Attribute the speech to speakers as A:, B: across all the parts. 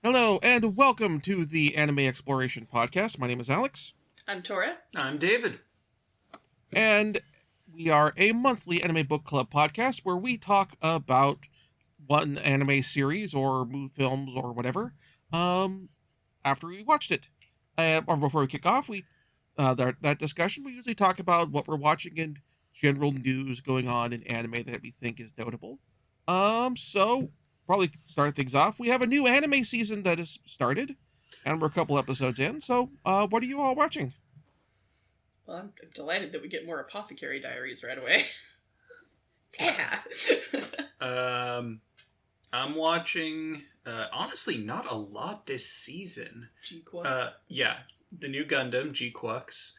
A: Hello, and welcome to the Anime Exploration Podcast. My name is Alex,
B: I'm Tora.
C: I'm David.
A: and we are a monthly anime book club podcast where we talk about one anime series or films or whatever after we watched it. Or before we kick off, that discussion, we usually talk about what we're watching and general news going on in anime that we think is notable. So probably start things off. We have a new anime season that has started, and we're a couple episodes in. So, what are you all watching?
B: Well, I'm delighted that we get more Apothecary Diaries right away. Yeah.
C: I'm watching, honestly, not a lot this season.
B: G-Quux.
C: Yeah, the new Gundam, G-Quux.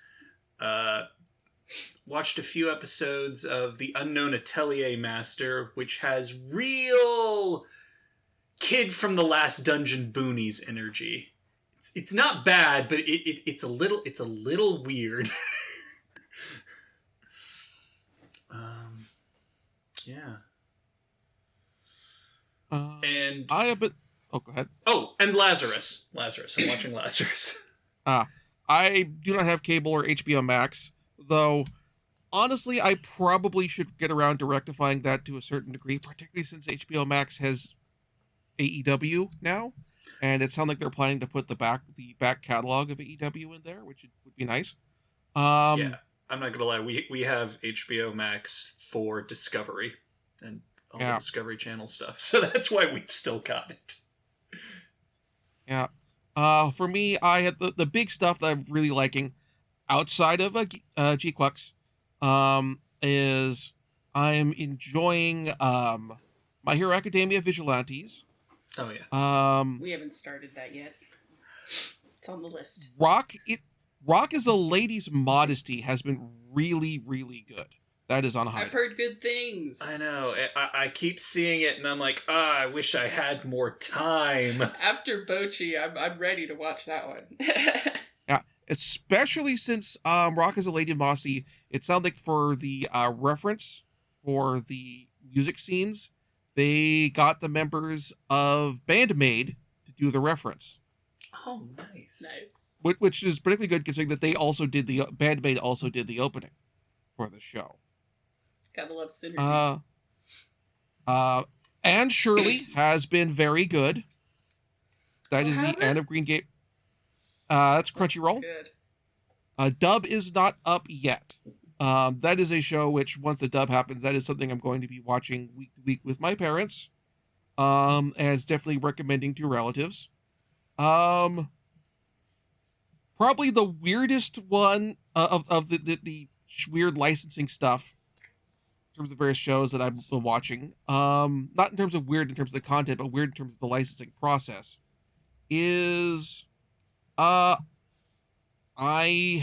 C: Watched a few episodes of The Unknown Atelier Master, which has real Kid from the Last Dungeon Boonies energy. It's not bad, but it's a little weird. Yeah. And
A: I have been. Oh, go ahead.
C: Oh, and Lazarus. I'm watching Lazarus.
A: I do not have cable or HBO Max, though. Honestly, I probably should get around to rectifying that to a certain degree, particularly since HBO Max has AEW now, and it sounds like they're planning to put the back catalog of AEW in there, which would be nice.
C: Yeah, I'm not gonna lie. We have HBO Max for Discovery and all the Discovery Channel stuff, so that's why we've still got it.
A: Yeah. For me, I had the big stuff that I'm really liking outside of G-Quux, is I'm enjoying My Hero Academia Vigilantes.
C: Oh yeah.
B: We haven't started that yet. It's on the list.
A: Rock is a Lady's Modesty has been really, really good. That is on high.
B: I've heard good things.
C: I know. I keep seeing it, and I'm like, I wish I had more time.
B: After Bochi, I'm ready to watch that one.
A: Yeah, especially since Rock is a Lady Modesty, it sounds like for the reference for the music scenes, they got the members of Bandmaid to do the reference.
C: Oh, nice.
B: Nice.
A: Which is particularly good considering that Bandmaid also did the opening for the show.
B: Gotta love synergy.
A: Anne Shirley has been very good. That is the Anne of Green Gate. That's Crunchyroll.
B: Good.
A: Dub is not up yet. That is a show which, once the dub happens, that is something I'm going to be watching week to week with my parents. And it's definitely recommending to relatives. Probably the weirdest one of the weird licensing stuff in terms of various shows that I've been watching. Not in terms of weird in terms of the content, but weird in terms of the licensing process. Is I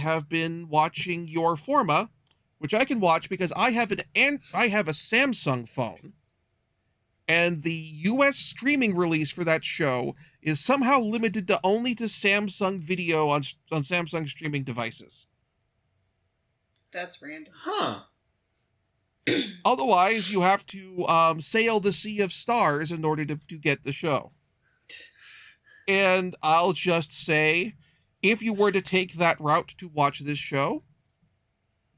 A: have been watching Your Forma, which I can watch because I have a Samsung phone, and the U.S. streaming release for that show is somehow limited to only to Samsung Video on Samsung streaming devices.
B: That's random.
C: Huh.
A: Otherwise, you have to sail the sea of stars in order to get the show. And I'll just say, if you were to take that route to watch this show,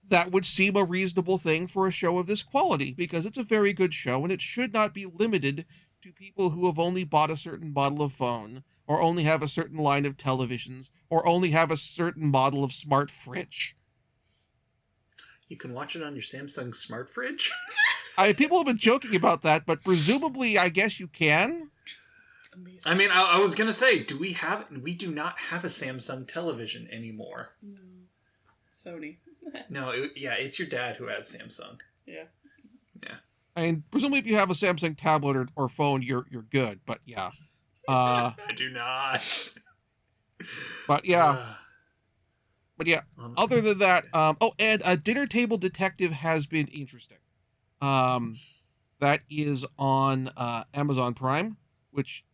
A: that would seem a reasonable thing for a show of this quality, because it's a very good show, and it should not be limited to people who have only bought a certain model of phone, or only have a certain line of televisions, or only have a certain model of smart fridge.
C: You can watch it on your Samsung smart fridge?
A: People have been joking about that, but presumably, I guess you can.
B: Amazing.
C: I mean, I was going to say, we do not have a Samsung television anymore.
B: No. Sony.
C: No, it's your dad who has Samsung.
B: Yeah.
C: Yeah.
A: I mean, presumably if you have a Samsung tablet or phone, you're good, but yeah.
C: I do not.
A: But yeah. Other than that, and Dinner Table Detective has been interesting. That is on Amazon Prime, which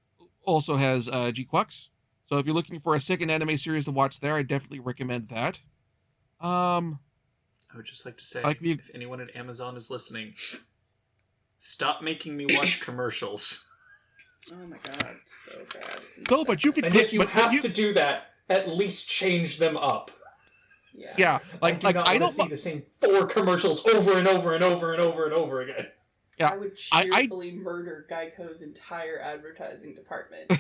A: also has G-Quux. So if you're looking for a second anime series to watch there, I definitely recommend that.
C: I would just like to say, if anyone at Amazon is listening, stop making me watch commercials.
B: Oh my god, it's so bad. It's
A: No, but you could
C: And
A: get,
C: if you
A: but
C: have to do that, at least change them up.
A: Yeah,
C: I do not want to see the same 4 commercials over and over and over and over and over again.
A: Yeah,
B: I would cheerfully murder Geico's entire advertising department.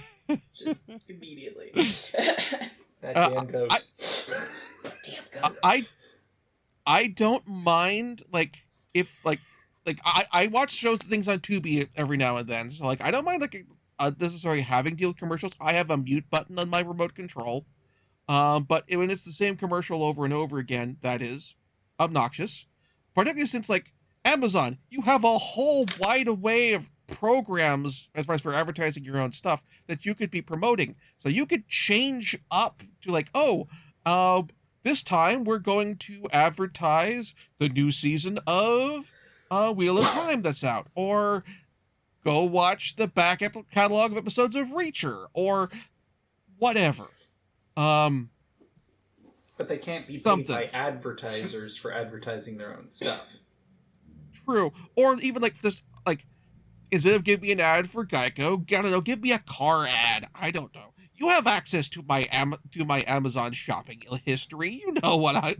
B: Just immediately.
C: That damn ghost.
B: Damn ghost.
A: I don't mind, like, if, like, I watch shows, things on Tubi every now and then, so, like, I don't mind, like, necessarily having to deal with commercials. I have a mute button on my remote control. But when it's the same commercial over and over again, that is obnoxious. Particularly since, like, Amazon, you have a whole wide array of programs as far as for advertising your own stuff that you could be promoting. So you could change up to, like, this time we're going to advertise the new season of Wheel of Time that's out, or go watch the back catalog of episodes of Reacher, or whatever.
C: But they can't be paid
A: something.
C: by advertisers for advertising their own stuff.
A: True. Or even, like, just, like, instead of giving me an ad for Geico, I don't know, give me a car ad. I don't know. You have access to my Amazon shopping history. You know what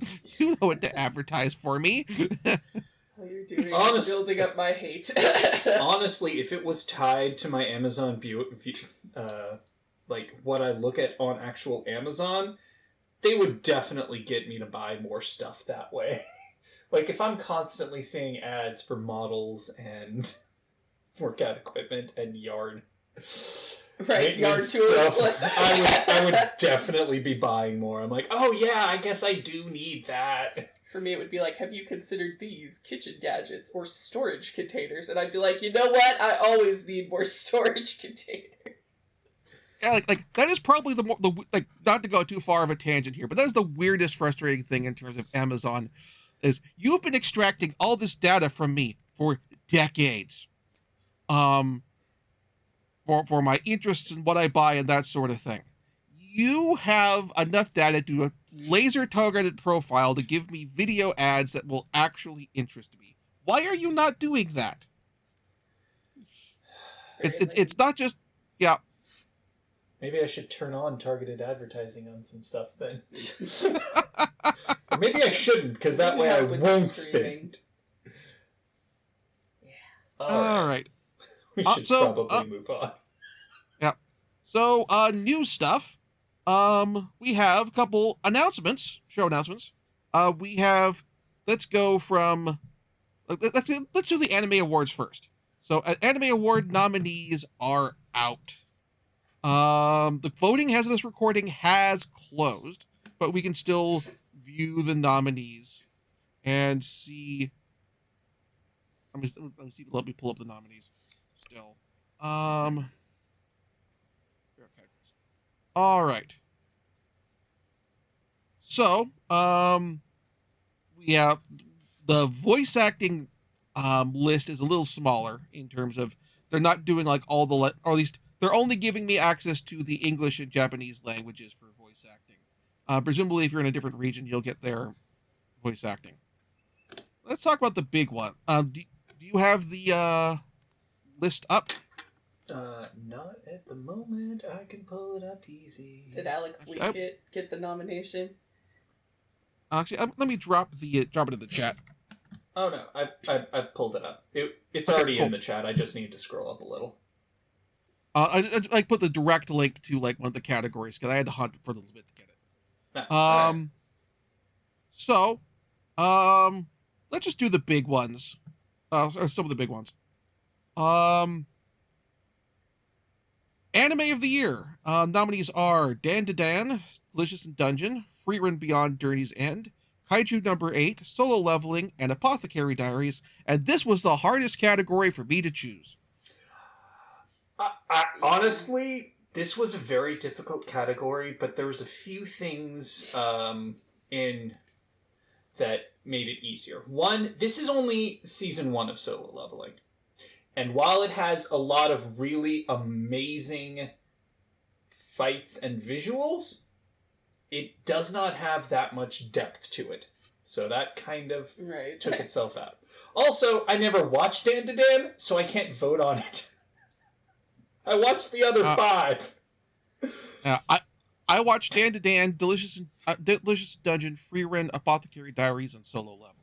A: to advertise for me.
B: All you're doing is building up my hate.
C: Honestly, if it was tied to my Amazon like what I look at on actual Amazon, they would definitely get me to buy more stuff that way. Like, if I'm constantly seeing ads for models and workout equipment and yard
B: tools,
C: I would definitely be buying more. I'm like, oh yeah, I guess I do need that.
B: For me, it would be like, have you considered these kitchen gadgets or storage containers? And I'd be like, you know what? I always need more storage containers.
A: Yeah, like that is probably like, not to go too far of a tangent here, but that is the weirdest, frustrating thing in terms of Amazon, is you've been extracting all this data from me for decades, for my interests and what I buy and that sort of thing. You have enough data to do a laser targeted profile to give me video ads that will actually interest me. Why are you not doing that? It's not just, yeah.
C: Maybe I should turn on targeted advertising on some stuff then. Or maybe I shouldn't, because that way I won't spend.
B: Yeah.
A: All right.
C: We should probably move on.
A: Yeah. So, new stuff. We have a couple show announcements. Let's go from, let's do the Anime Awards first. So, Anime Award nominees are out. The voting as of this recording has closed, but we can still view the nominees and see. Let me pull up the nominees still. Okay. All right. So, we have the voice acting list is a little smaller in terms of they're not doing like all the or at least they're only giving me access to the English and Japanese languages for voice acting. Presumably, if you're in a different region, you'll get their voice acting. Let's talk about the big one. Do you have the list up?
C: Not at the moment. I can pull it up easy.
B: Did Alex Lee get the nomination?
A: Actually, let me drop it in the chat.
C: Oh no, I pulled it up. It's already in the chat. I just need to scroll up a little.
A: I put the direct link to like one of the categories because I had to hunt for a little bit to get it.
C: Right.
A: So, let's just do the big ones. Or some of the big ones. Anime of the Year. Nominees are Dan to Dan, Delicious in Dungeon, Free Run Beyond Journey's End, Kaiju Number 8, Solo Leveling, and Apothecary Diaries. And this was the hardest category for me to choose.
C: Honestly, this was a very difficult category, but there was a few things in that made it easier. One, this is only season 1 of Solo Leveling. And while it has a lot of really amazing fights and visuals, it does not have that much depth to it. So that kind of took itself out. Also, I never watched Dan to Dan, so I can't vote on it.
D: I watched the other 5.
A: I watched Dan to Dan, Delicious Dungeon, Free Run, Apothecary Diaries, and Solo Leveling.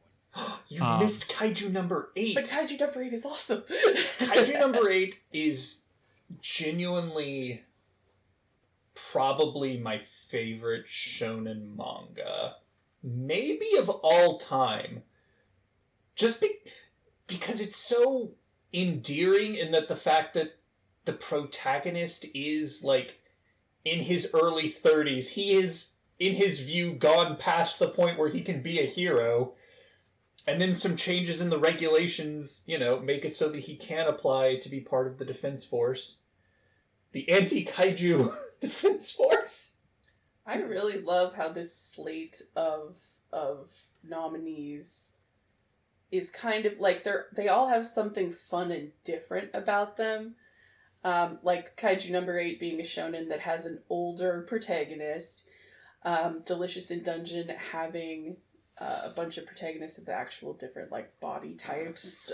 D: You missed Kaiju number 8.
B: But Kaiju number 8 is awesome.
D: Kaiju number 8 is genuinely probably my favorite shonen manga. Maybe of all time. Just because it's so endearing in that the fact that the protagonist is, like, in his early 30s. He is, in his view, gone past the point where he can be a hero. And then some changes in the regulations, make it so that he can apply to be part of the Defense Force. The anti-kaiju Defense Force.
B: I really love how this slate of nominees is kind of like they all have something fun and different about them. Like Kaiju number 8 being a shonen that has an older protagonist. Delicious in Dungeon having a bunch of protagonists of the actual different body types.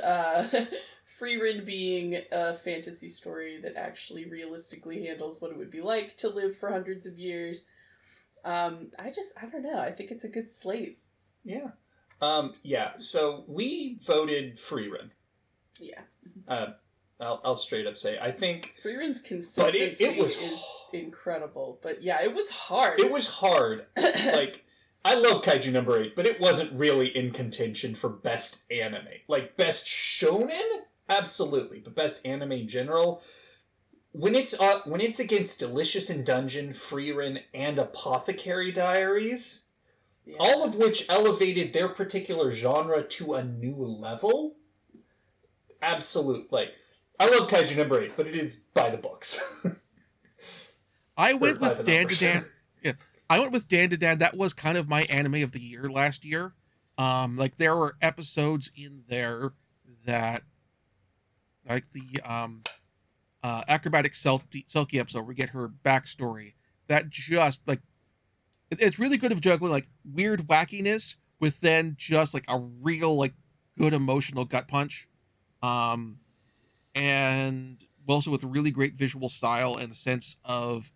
B: Frieren being a fantasy story that actually realistically handles what it would be like to live for hundreds of years. I don't know. I think it's a good slate.
D: Yeah. So we voted Frieren.
B: Yeah.
D: I'll straight up say, I think...
B: Frieren's consistency is incredible. But yeah, it was hard.
D: It was hard. I love Kaiju number 8, but it wasn't really in contention for best anime. Best shonen? Absolutely. But best anime in general... When it's against Delicious in Dungeon, Frieren, and Apothecary Diaries, all of which elevated their particular genre to a new level, absolute, I love Kaiju number 8, but it is by the books.
A: I went with Dan to Dan. Yeah, I went with Dan to Dan. That was kind of my anime of the year last year. There were episodes in there that, the acrobatic Selkie episode, where we get her backstory. That just it's really good of juggling weird wackiness with then just a real good emotional gut punch. And also with a really great visual style and sense of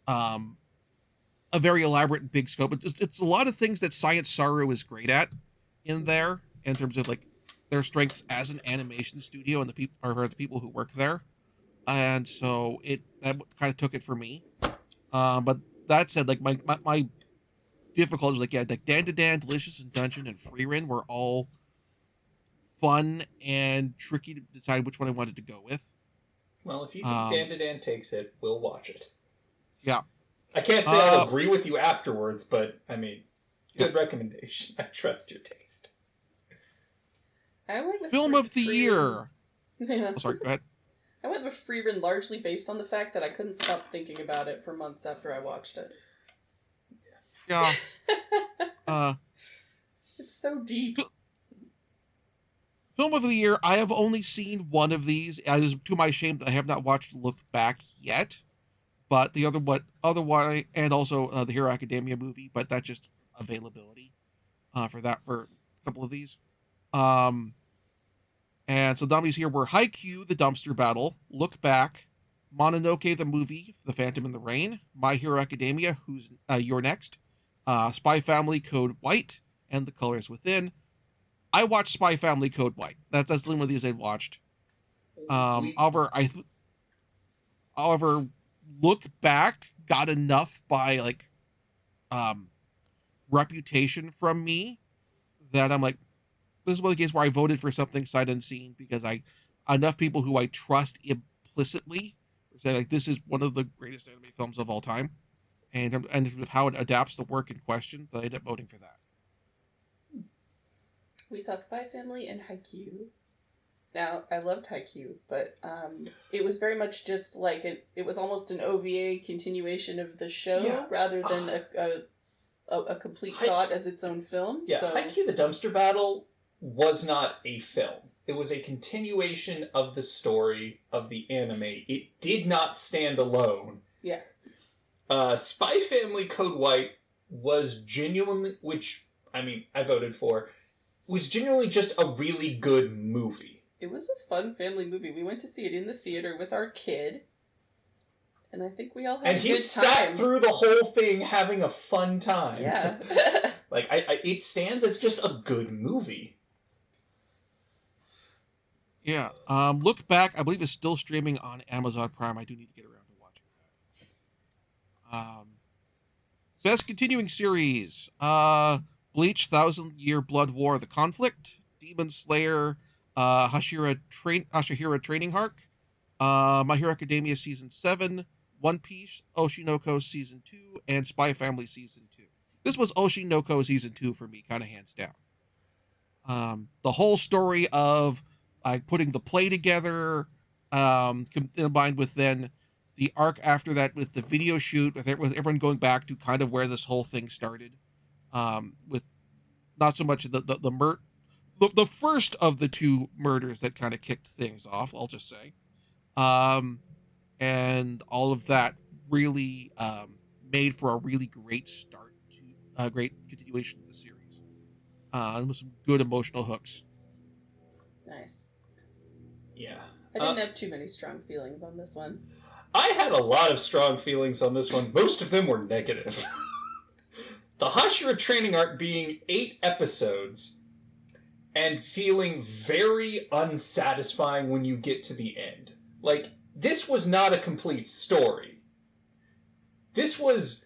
A: a very elaborate and big scope. It's a lot of things that Science Saru is great at in there, in terms of their strengths as an animation studio and the people who work there. And so that kind of took it for me. But that said, my difficulty was Dan to Dan, Delicious in Dungeon, and Frieren were all fun and tricky to decide which one I wanted to go with.
D: Well, if you think Dan to Dan takes it, we'll watch it.
A: Yeah.
D: I can't say I'll agree with you afterwards, but, good recommendation. I trust your taste.
B: I went with
A: Film of the year.
B: Yeah.
A: Oh, sorry, go ahead.
B: I went with Frieren largely based on the fact that I couldn't stop thinking about it for months after I watched it.
A: Yeah.
B: It's so deep.
A: Film of the year, I have only seen one of these. It is to my shame that I have not watched Look Back yet. But the other one, and also the Hero Academia movie, but that's just availability for a couple of these. And so nominees here were Haikyuu, The Dumpster Battle, Look Back, Mononoke the Movie, The Phantom in the Rain, My Hero Academia, Who's You're Next, Spy Family Code White, and The Colors Within. I watched Spy Family Code White. That's the only one of these I watched. However, Look Back got enough by reputation from me that I'm this is one of the cases where I voted for something sight unseen, because enough people who I trust implicitly say this is one of the greatest anime films of all time, and how it adapts the work in question, that I ended up voting for that.
B: We saw Spy Family and Haikyuu. Now, I loved Haikyuu, but it was very much just it was almost an OVA continuation of the show, rather than a complete thought as its own film.
D: Yeah,
B: so...
D: Haikyuu the Dumpster Battle was not a film. It was a continuation of the story of the anime. It did not stand alone.
B: Yeah.
D: Spy Family Code White was genuinely, which, I voted for, was genuinely just a really good movie.
B: It was a fun family movie. We went to see it in the theater with our kid. And I think we all had
D: And
B: a
D: he
B: good
D: sat
B: time.
D: through the whole thing having a fun time.
B: Yeah.
D: Like, it stands as just a good movie.
A: Yeah. Look Back, I believe, is still streaming on Amazon Prime. I do need to get around to watching that. Best continuing series: Bleach, Thousand Year Blood War, The Conflict, Demon Slayer, Hashihira Training Arc, My Hero Academia Season 7, One Piece, Oshinoko Season 2, and Spy Family Season 2. This was Oshinoko Season 2 for me, kind of hands down. The whole story of like putting the play together, combined with then the arc after that with the video shoot, with everyone going back to kind of where this whole thing started, with not so much the first of the two murders that kind of kicked things off, I'll just say, and all of that really made for a really great start to a great continuation of the series, with some good emotional hooks.
B: Nice.
D: Yeah.
B: I didn't have too many strong feelings on this one.
D: I had a lot of strong feelings on this one. Most of them were negative. The Hashira Training Arc being 8 episodes and feeling very unsatisfying when you get to the end. Like, this was not a complete story. This was...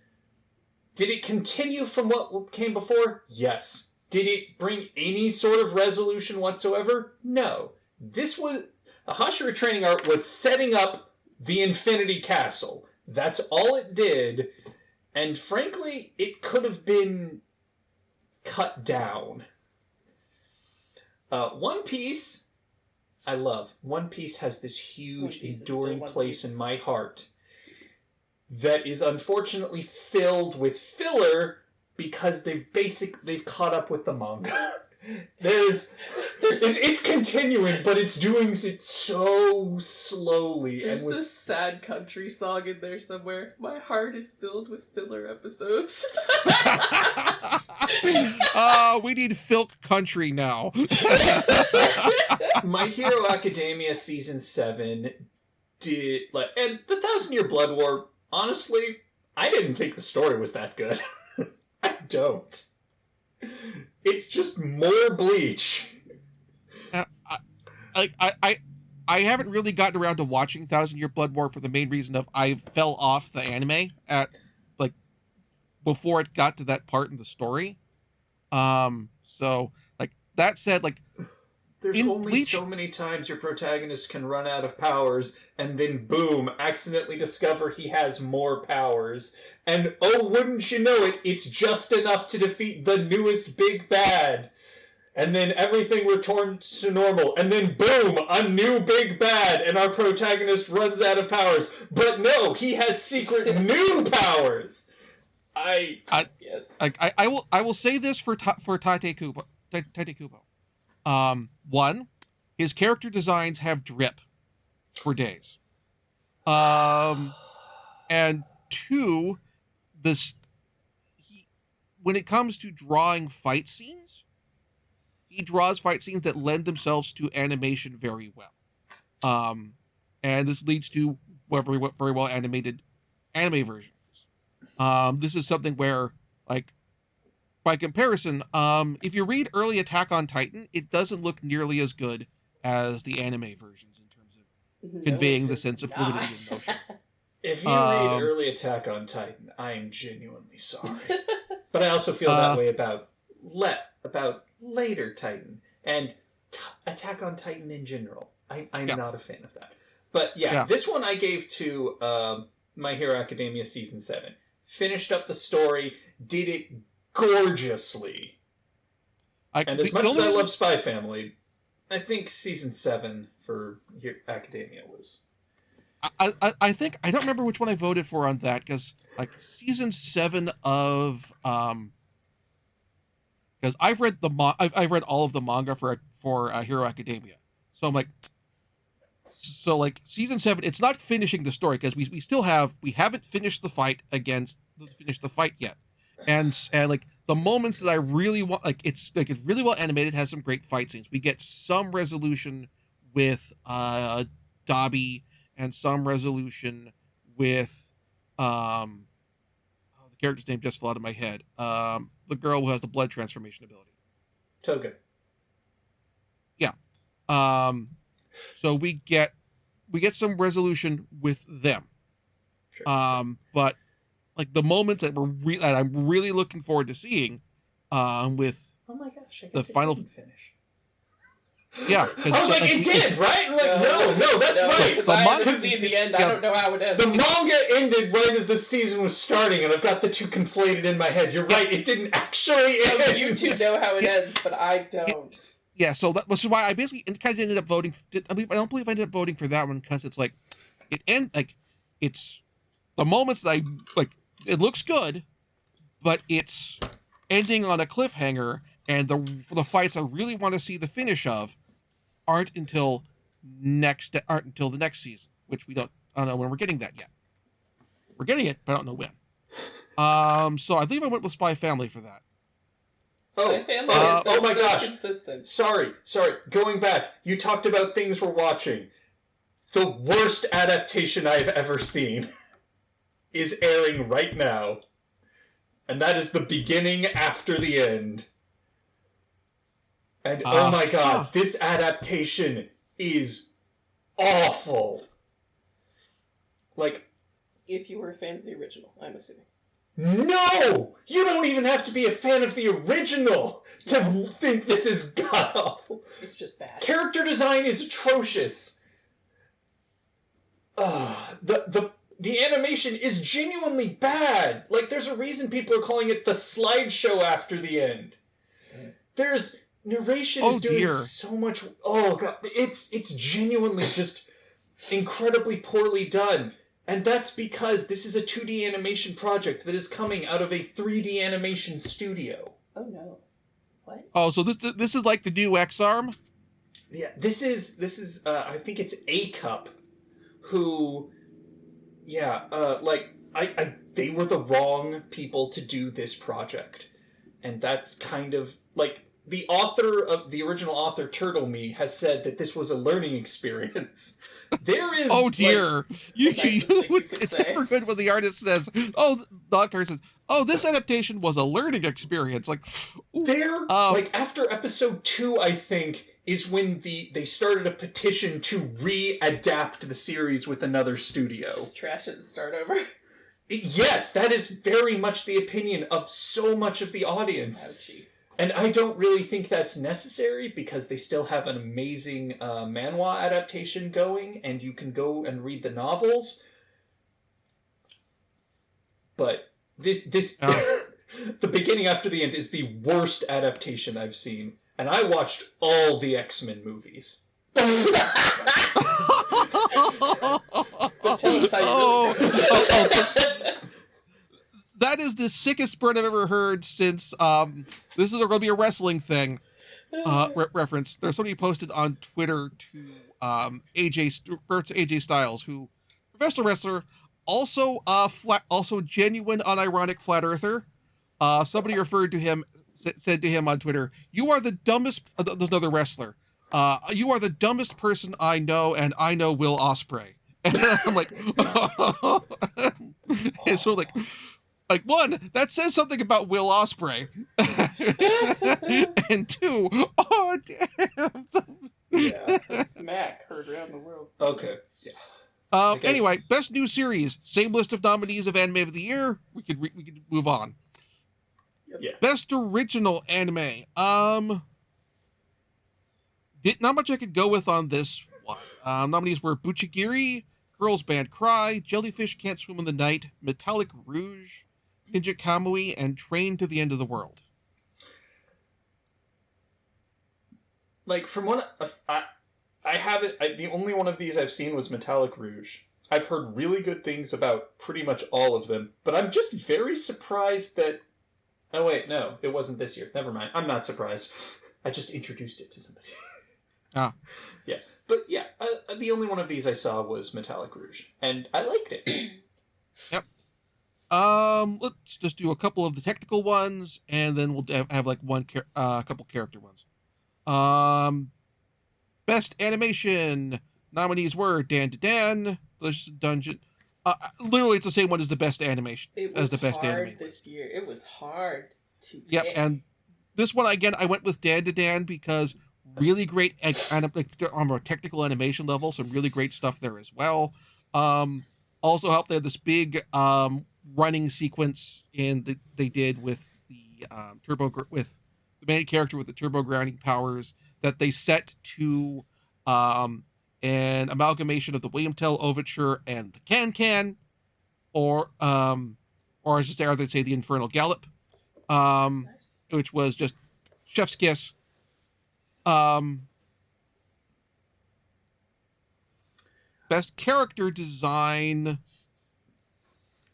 D: Did it continue from what came before? Yes. Did it bring any sort of resolution whatsoever? No. This was... The Hashira Training Arc was setting up the Infinity Castle. That's all it did. And frankly, it could have been cut down. One Piece, I love. One Piece has this huge, enduring place in my heart that is unfortunately filled with filler because they've caught up with the manga. It's continuing, but it's doing it so slowly.
B: There's a sad country song in there somewhere. My heart is filled with filler episodes.
A: We need Filk Country now.
D: My Hero Academia Season 7 did... And the 1,000 Year Blood War, honestly, I didn't think the story was that good. I don't. It's just more Bleach.
A: I haven't really gotten around to watching 1,000 Year Blood War for the main reason of I fell off the anime at before it got to that part in the story. So that said,
D: there's only
A: Bleach,
D: so many times your protagonist can run out of powers and then boom, accidentally discover he has more powers. And oh, wouldn't you know it, it's just enough to defeat the newest big bad. And then everything returns to normal. And then boom, a new big bad, and our protagonist runs out of powers. But no, he has secret new powers. I
A: will say this for Tate Kubo. One, his character designs have drip for days. And two, when it comes to drawing fight scenes, he draws fight scenes that lend themselves to animation very well. And this leads to very well animated anime versions. This is something where, by comparison, if you read early Attack on Titan, it doesn't look nearly as good as the anime versions in terms of conveying the sense of fluidity and motion.
D: If you read early Attack on Titan, I am genuinely sorry. But I also feel that way about later Titan and Attack on Titan in general. I'm not a fan of that. But this one I gave to My Hero Academia Season 7. Finished up the story, did it gorgeously. And as much as I love Spy Family, I think Season 7 for Academia was...
A: I think, I don't remember which one I voted for on that, because Season 7 of... Because I've read all of the manga for Hero Academia. So I'm Season 7, it's not finishing the story, because we haven't finished the fight yet. And the moments that I really want, it's really well animated, has some great fight scenes. We get some resolution with Dabi and some resolution with the character's name just fell out of my head. The girl who has the blood transformation ability.
D: Toga.
A: Yeah. So we get some resolution with them.
D: Sure.
A: But like the moments that that I'm really looking forward to seeing, with
D: Oh my gosh! I
A: the
D: guess it
A: final
D: didn't finish.
A: Yeah,
D: I was like, it did, right? I'm like, no, that's right.
B: Because
A: The
B: I haven't
A: manga-
B: seen the end.
A: yeah.
B: I don't know how it ends.
D: The manga ended right as the season was starting, and I've got the two conflated in my head. You're right; it didn't actually
B: So
D: end.
B: you two know how it ends, but I don't.
A: Yeah, so that was why I basically kind of ended up voting. I don't believe I ended up voting for that one because it's like it's the moments that I like. It looks good, but it's ending on a cliffhanger, and the fights I really want to see the finish of aren't until the next season, which I don't know when we're getting that yet. We're getting it, but I don't know when. So I believe I went with Spy Family for that.
B: My family
D: oh
B: is
D: my
B: so
D: gosh.
B: consistent.
D: Sorry. Going back, you talked about things we're watching. The worst adaptation I've ever seen is airing right now, and that is the beginning after the end. And oh my god, this adaptation is awful. Like,
B: If you were a fan of the original, I'm assuming.
D: no! You don't even have to be a fan of the original to think this is god-awful.
B: It's just bad.
D: Character design is atrocious. The animation is genuinely bad. Like, there's a reason people are calling it the slideshow after the end. There's narration is doing so much. Oh god, it's genuinely just incredibly poorly done. And that's because this is a 2D animation project that is coming out of a 3D animation studio.
B: Oh no. What?
A: Oh, so this is like the new X-Arm?
D: Yeah, this is I think it's A-Cup who they were the wrong people to do this project. And that's kind of like the original author Turtle Me has said that this was a learning experience. There is
A: oh dear,
B: it's
A: never good when the artist says, "Oh," the author says, "Oh, this adaptation was a learning experience." Like,
D: after episode 2, I think is when they started a petition to re-adapt the series with another studio.
B: Just trash it and start over.
D: Yes, that is very much the opinion of so much of the audience.
B: Ouchie.
D: And I don't really think that's necessary because they still have an amazing manhwa adaptation going, and you can go and read the novels. But this the beginning after the end is the worst adaptation I've seen, and I watched all the X-Men movies.
B: But tell us how you really
A: that is the sickest burn I've ever heard since this is going to be a wrestling thing reference. There's somebody posted on Twitter to AJ Styles, who professional wrestler, also also genuine unironic flat earther. Somebody referred to him, said to him on Twitter, "You are the dumbest." There's another wrestler. You are the dumbest person I know, and I know Will Ospreay. And I'm like, and so like one, that says something about Will Ospreay, and two, oh damn.
B: Yeah, the smack heard around the world.
D: Okay. Yeah.
A: Anyway, best new series, same list of nominees of Anime of the Year. We could move on.
B: Yep.
D: Yeah.
A: Best original anime. Not much I could go with on this one. Nominees were Buchigiri, Girls Band Cry, Jellyfish Can't Swim in the Night, Metallic Rouge, Ninja Kamui, and Train to the End of the World.
D: Like, from what I haven't, the only one of these I've seen was Metallic Rouge. I've heard really good things about pretty much all of them, but I'm just very surprised that... Oh wait, no, it wasn't this year. Never mind. I'm not surprised. I just introduced it to somebody. Yeah. But yeah, the only one of these I saw was Metallic Rouge, and I liked it.
A: Yep. Let's just do a couple of the technical ones, and then we'll have like couple character ones. Best animation nominees were Dan to Dan, Delicious Dungeon, Literally, it's the same one as the best animation.
B: It
A: as
B: was
A: the best
B: hard
A: anime
B: this year. It was hard to
A: Yep,
B: pick.
A: and this one again, I went with Dan to Dan because really great on a technical animation level, some really great stuff there as well. Also helped they had this big running sequence they did with the with the main character with the turbo grounding powers that they set to an amalgamation of the William Tell Overture and the Can, or as just there they'd say the Infernal Gallop,
B: Nice.
A: which was just chef's kiss. Best character design,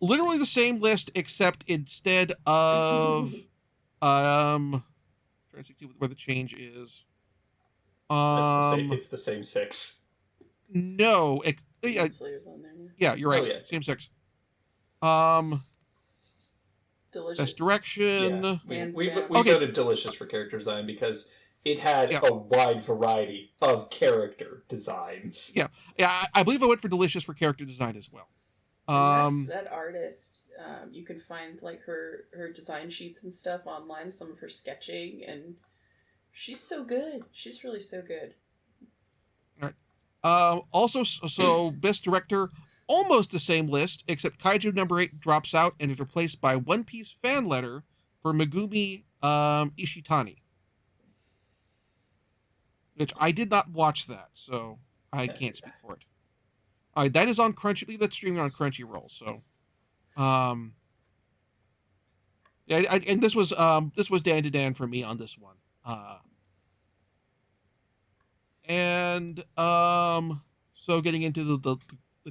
A: literally the same list, except instead of trying to see where the change is.
D: It's the same 6.
A: No,
B: Slayer's on there now.
A: yeah, you're right.
D: Oh, yeah.
A: Same 6.
B: Delicious.
A: Best direction.
D: Yeah.
B: Hands
D: We
B: down.
D: voted Delicious for character design because it had
A: Yeah.
D: a wide variety of character designs.
A: Yeah, I believe I went for Delicious for character design as well.
B: And that artist, you can find like her design sheets and stuff online, some of her sketching, and she's so good. She's really so good.
A: Also, so best director, almost the same list, except Kaiju number 8 drops out and is replaced by One Piece fan letter for Megumi Ishitani. Which I did not watch that, so I can't speak for it. All right, that is on Crunchy. I believe that's streaming on Crunchyroll. So, yeah, and this was Dan to Dan for me on this one. So getting into the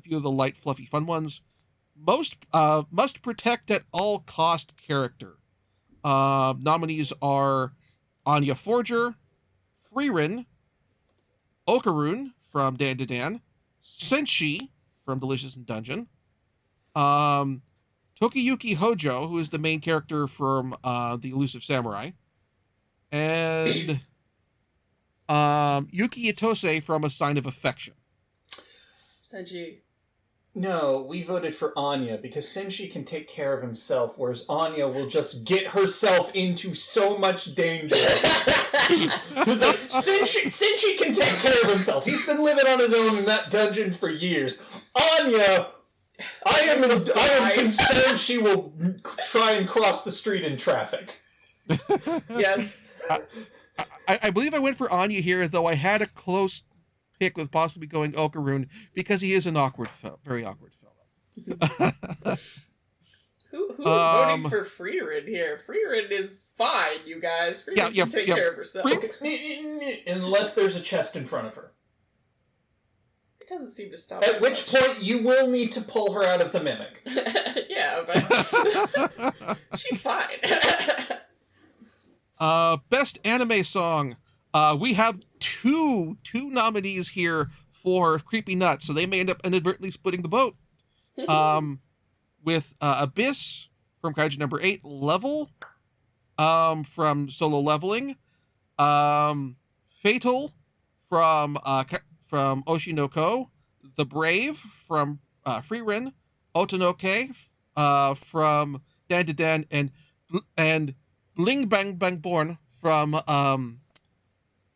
A: few of the light, fluffy, fun ones. Must protect at all cost character. Nominees are Anya Forger, Frieren, Okarun from Dan to Dan, Senshi from Delicious in Dungeon, Tokiyuki Hojo, who is the main character from The Elusive Samurai, and Yuki Itose from A Sign of Affection.
B: Senji.
D: No, we voted for Anya because Senshi can take care of himself, whereas Anya will just get herself into so much danger. Because like, Senshi can take care of himself. He's been living on his own in that dungeon for years. Anya, I am concerned she will try and cross the street in traffic.
B: Yes.
A: I believe I went for Anya here, though I had a close pick with possibly going Okarun because he is an very awkward fellow.
B: Who's voting for Frieren here? Frieren is fine, you guys. Frieren can take care of herself.
D: Unless there's a chest in front of her.
B: It doesn't seem to stop.
D: At which point you will need to pull her out of the mimic.
B: Yeah, but she's fine.
A: Best anime song. We have two nominees here for Creepy Nuts, so they may end up inadvertently splitting the vote. With Abyss from Kaiju number 8, Level from Solo Leveling, Fatal from Oshinoko, The Brave from Frieren, Otonoke from Dan to Dan, and Bling Bang Bang Born from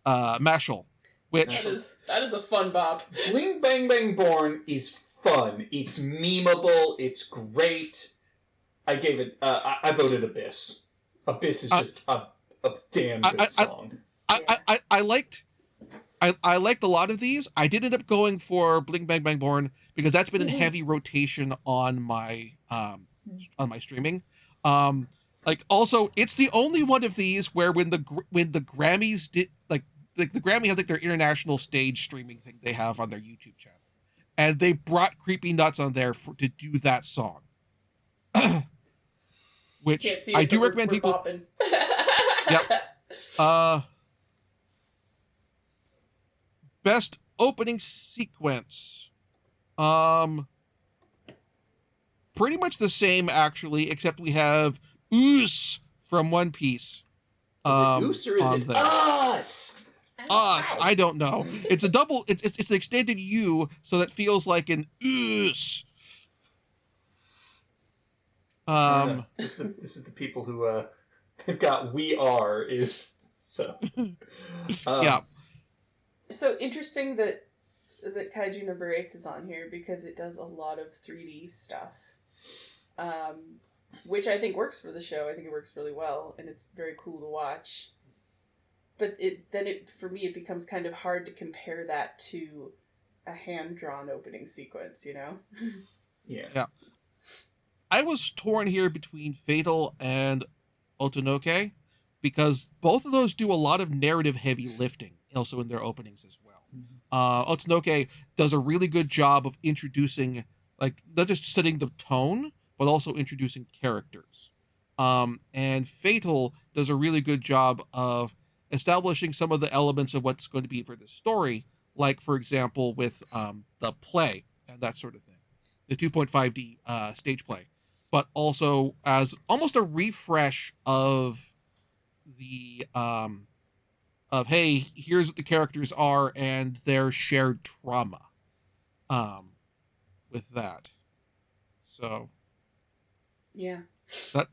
A: Mashal, which
B: that is a fun bop.
D: Bling Bang Bang Born is fun. It's memeable. It's great. I gave it. I voted Abyss. Abyss is just a damn good song.
A: I liked a lot of these. I did end up going for Bling Bang Bang Born because that's been in heavy rotation on my streaming. Like also, it's the only one of these where when the Grammys did like the Grammy has like their international stage streaming thing they have on their YouTube channel, and they brought Creepy Nuts on there to do that song, which I do recommend people. Yep. Best opening sequence. Pretty much the same actually, except we have Oos from One Piece.
D: Is it Oos or is it Us?
A: Us, I don't know. It's a double. It's an extended U, so that feels like an Oos.
D: This is the people who they've got We Are is so.
A: Yeah.
B: So interesting that Kaiju number 8 is on here because it does a lot of 3D stuff, which I think works for the show. I think it works really well, and it's very cool to watch. But for me it becomes kind of hard to compare that to a hand-drawn opening sequence, you know?
D: Yeah.
A: I was torn here between Fatal and Otonoke because both of those do a lot of narrative heavy lifting also in their openings as well. Otonoke does a really good job of introducing, like, not just setting the tone, but also introducing characters. And Fatal does a really good job of establishing some of the elements of what's going to be for the story, like, for example, with the play and that sort of thing, the 2.5D stage play, but also as almost a refresh of the of, hey, here's what the characters are and their shared trauma with that. So
B: yeah,
A: that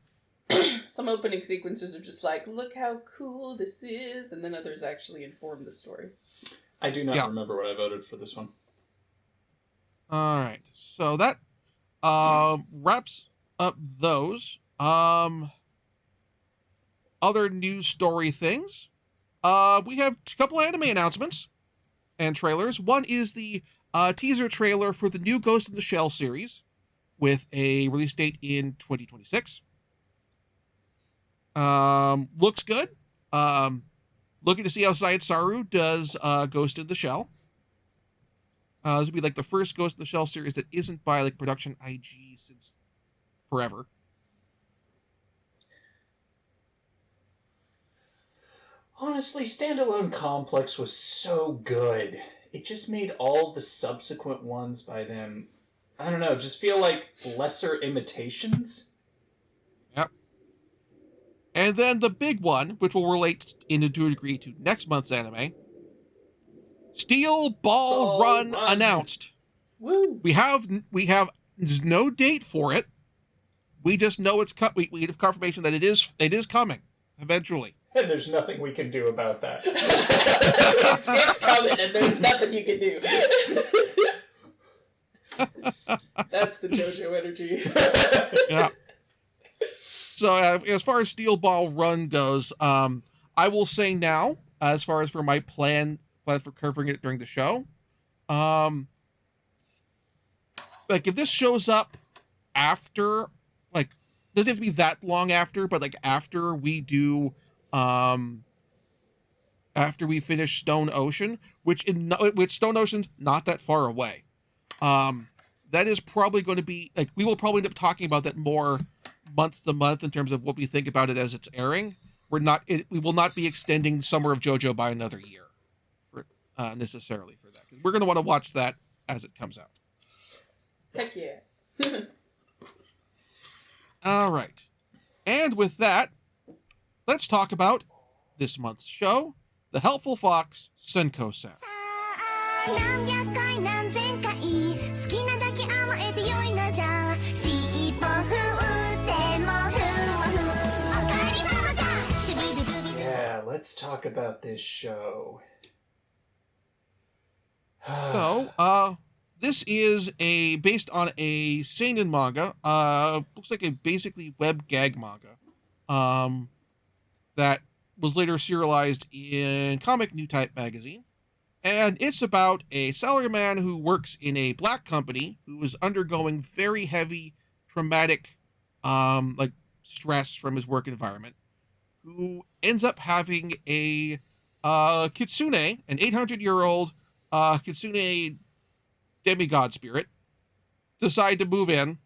B: some opening sequences are just like, look how cool this is, and then others actually inform the story.
D: I do not remember what I voted for this one.
A: All right, so that wraps up those other news story things. We have a couple anime announcements and trailers. One is the teaser trailer for the new Ghost in the Shell series with a release date in 2026. Looks good. Looking to see how Sayed Saru does Ghost in the Shell. This would be like the first Ghost in the Shell series that isn't by like Production IG since forever.
D: Honestly, Standalone Complex was so good. It just made all the subsequent ones by them, I don't know, just feel like lesser imitations.
A: Yep. And then the big one, which will relate to a degree to next month's anime, Steel Ball Run announced.
B: Woo!
A: We have there's no date for it. We just know it's we have confirmation that it is coming eventually.
D: And there's nothing we can do about that.
B: it's coming, and there's nothing you can do. That's the JoJo energy.
A: Yeah. So as far as Steel Ball Run goes, I will say now, as far as for my plan for covering it during the show, like if this shows up after, like, doesn't have to be that long after, but like after we do, after we finish Stone Ocean, which Stone Ocean's not that far away. That is probably going to be like, we will probably end up talking about that more month to month in terms of what we think about it as it's airing. We will not be extending Summer of JoJo by another year for necessarily for that. We're going to want to watch that as it comes out.
B: Heck yeah.
A: All right. And with that, let's talk about this month's show, The Helpful Fox Senko-San.
D: Yeah, let's talk about this show.
A: So, this is based on a seinen manga. Looks like a basically web gag manga. That was later serialized in Comic New Type magazine. And it's about a salaryman who works in a black company who is undergoing very heavy traumatic like stress from his work environment, who ends up having a kitsune, an 800-year-old kitsune demigod spirit, decide to move in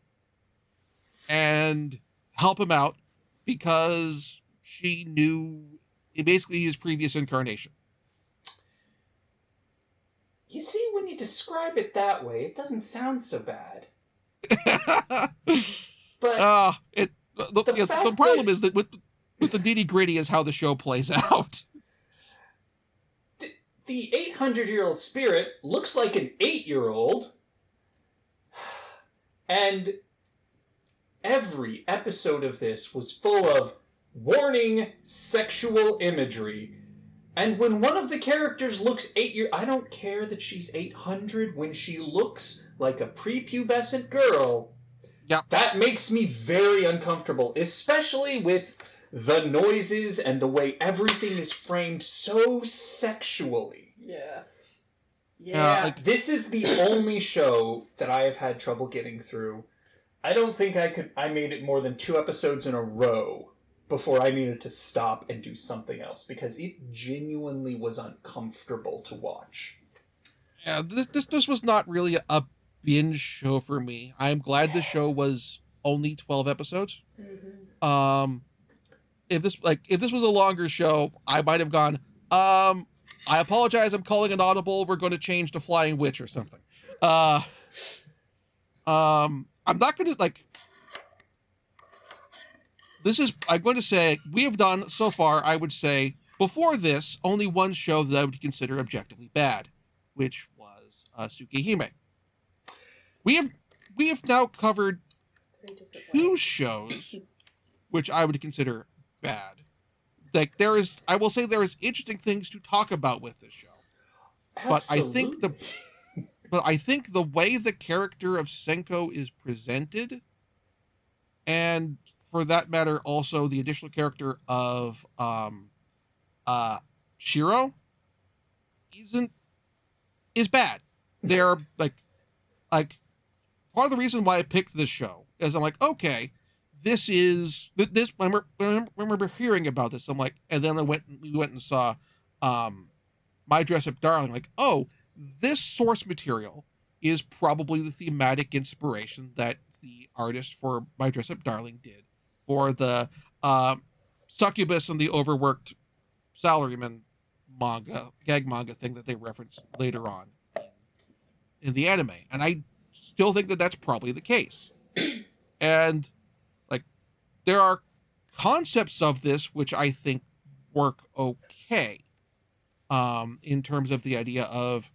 A: and help him out because she knew basically his previous incarnation.
D: You see, when you describe it that way, it doesn't sound so bad. But
A: the problem is that with the nitty gritty is how the show plays out.
D: The 800-year-old spirit looks like an 8-year-old, and every episode of this was full of warning sexual imagery. And when one of the characters looks I don't care that she's 800, when she looks like a prepubescent girl, that makes me very uncomfortable, especially with the noises and the way everything is framed so sexually.
B: Yeah.
D: This is the only show that I have had trouble getting through. I don't think I made it more than 2 episodes in a row before I needed to stop and do something else, because it genuinely was uncomfortable to watch.
A: Yeah, this was not really a binge show for me. I'm glad the show was only 12 episodes.
B: Mm-hmm.
A: If this was a longer show, I might have gone, I apologize, I'm calling an audible, we're going to change to Flying Witch or something. I'm not going to, I'm going to say, we have done, so far, I would say, before this, only one show that I would consider objectively bad, which was Tsukihime. We have now covered 2 shows which I would consider bad. I will say there is interesting things to talk about with this show.
D: Absolutely.
A: But I think the way the character of Senko is presented, and for that matter, also the additional character of Shiro, is bad. They're like part of the reason why I picked this show is I'm like, okay, this when we're hearing about this, I'm like, and then we went and saw My Dress Up Darling, like, oh, this source material is probably the thematic inspiration that the artist for My Dress Up Darling did for the succubus and the overworked salaryman gag manga thing that they reference later on in the anime. And I still think that that's probably the case. And there are concepts of this which I think work okay, in terms of the idea of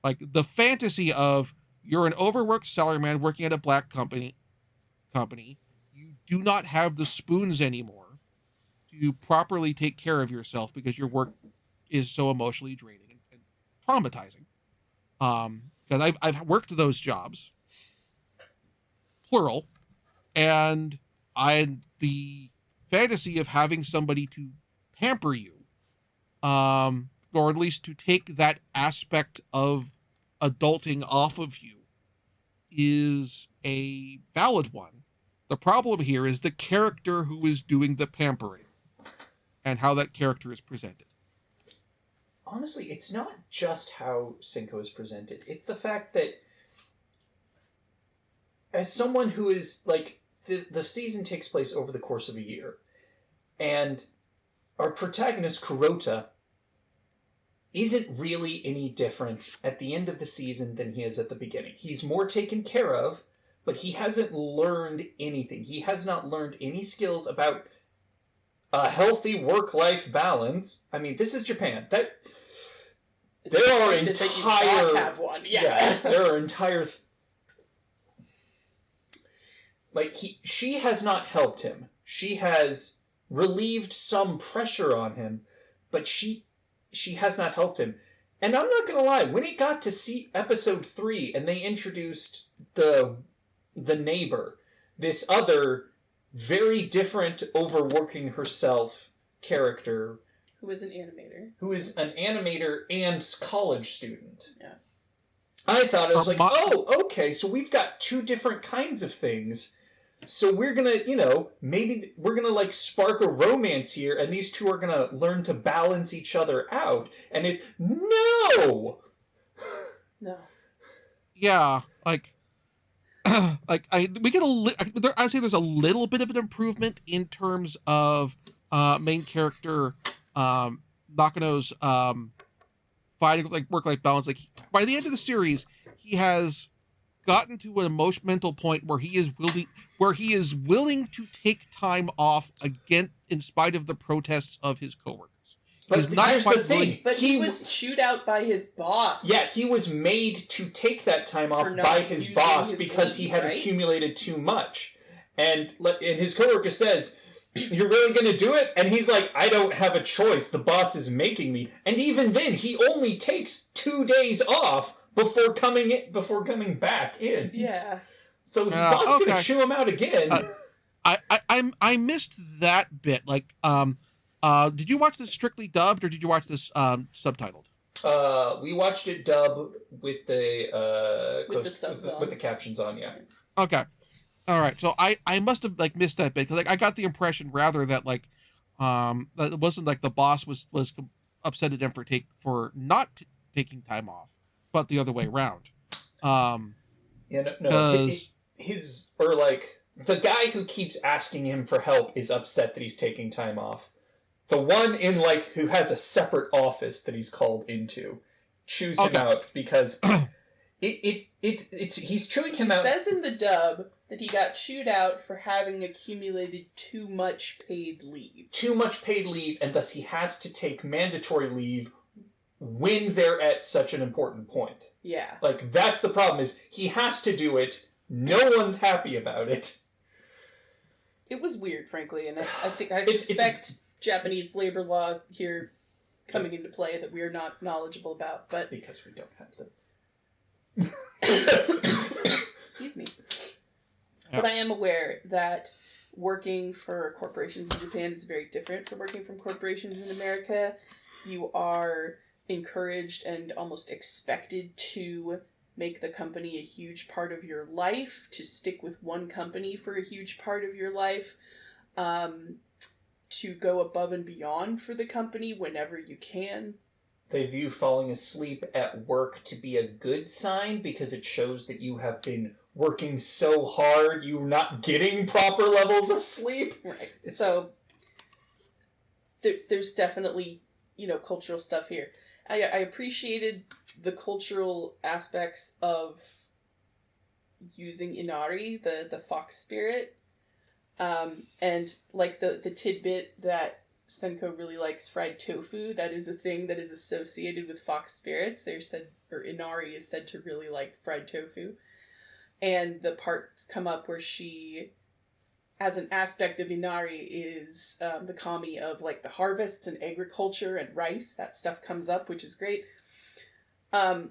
A: the fantasy of you're an overworked salaryman working at a black company. You do not have the spoons anymore to properly take care of yourself because your work is so emotionally draining and traumatizing. Because I've worked those jobs, plural, and the fantasy of having somebody to pamper you, or at least to take that aspect of adulting off of you, is a valid one. The problem here is the character who is doing the pampering and how that character is presented.
D: Honestly, it's not just how Senko is presented. It's the fact that as someone who is the season takes place over the course of a year, and our protagonist Kurota isn't really any different at the end of the season than he is at the beginning. He's more taken care of, but he hasn't learned anything. He has not learned any skills about a healthy work-life balance. I mean, this is Japan. There are entire she has not helped him. She has relieved some pressure on him, but she has not helped him. And I'm not gonna lie, when it got to see episode 3 and they introduced the neighbor, this other very different overworking herself character
B: who is an animator
D: and college student.
B: Yeah.
D: I thought it was okay, so we've got 2 different kinds of things. So we're gonna, maybe we're gonna spark a romance here, and these 2 are gonna learn to balance each other out. And no.
A: Yeah, I'd say there's a little bit of an improvement in terms of main character Nakano's finding work-life balance. By the end of the series, he has gotten to an mental point where he is willing to take time off again in spite of the protests of his coworkers.
D: But here's the thing.
B: But he was chewed out by his boss.
D: Yeah, he was made to take that time off by his boss because he had accumulated too much. And his coworker says, "You're really going to do it?" And he's like, "I don't have a choice. The boss is making me." And even then, he only takes 2 days off before coming back in.
B: Yeah.
D: So his boss is going to chew him out again.
A: I missed that bit. Like, did you watch this strictly dubbed or did you watch this subtitled?
D: We watched it dubbed with the
B: subs on.
D: with the captions on. Yeah.
A: Okay. All right. So I must have like missed that bit because like I got the impression rather that like that it wasn't like the boss was upset at him for not taking time off, but the other way around.
D: Yeah. No. The guy who keeps asking him for help is upset that he's taking time off. The one in who has a separate office that he's called into chews him out because he's chewing him out.
B: It says in the dub that he got chewed out for having accumulated too much paid leave.
D: Too much paid leave, and thus he has to take mandatory leave when they're at such an important point.
B: Yeah.
D: That's the problem, is he has to do it. No one's happy about it.
B: It was weird, frankly, and I suspect Japanese labor law here coming into play that we are not knowledgeable about, but...
D: Because we don't have
B: them. Excuse me.
A: Yeah.
B: But I am aware that working for corporations in Japan is very different from working from corporations in America. You are encouraged and almost expected to make the company a huge part of your life, to stick with one company for a huge part of your life, to go above and beyond for the company whenever you can.
D: They view falling asleep at work to be a good sign because it shows that you have been working so hard you're not getting proper levels of sleep.
B: Right. So there's definitely, cultural stuff here. I appreciated the cultural aspects of using Inari, the fox spirit, and the tidbit that Senko really likes fried tofu. That is a thing that is associated with fox spirits. Inari is said to really like fried tofu. And the parts come up where she, as an aspect of Inari, is the kami of the harvests and agriculture and rice. That stuff comes up, which is great. I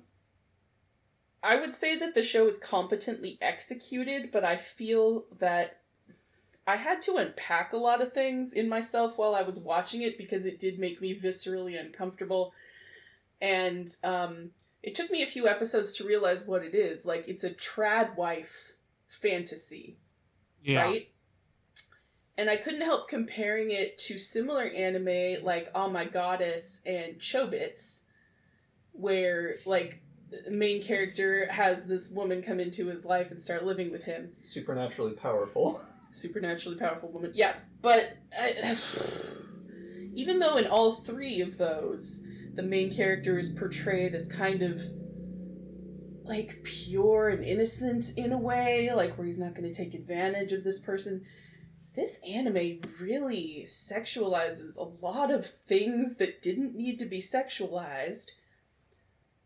B: would say that the show is competently executed, but I feel that I had to unpack a lot of things in myself while I was watching it because it did make me viscerally uncomfortable. And it took me a few episodes to realize what it is. It's a trad wife fantasy, right? And I couldn't help comparing it to similar anime like Oh My Goddess and Chobits, where the main character has this woman come into his life and start living with him.
D: Supernaturally powerful.
B: Supernaturally powerful woman. Yeah, but even though in all three of those, the main character is portrayed as kind of pure and innocent in a way, where he's not going to take advantage of this person. This anime really sexualizes a lot of things that didn't need to be sexualized.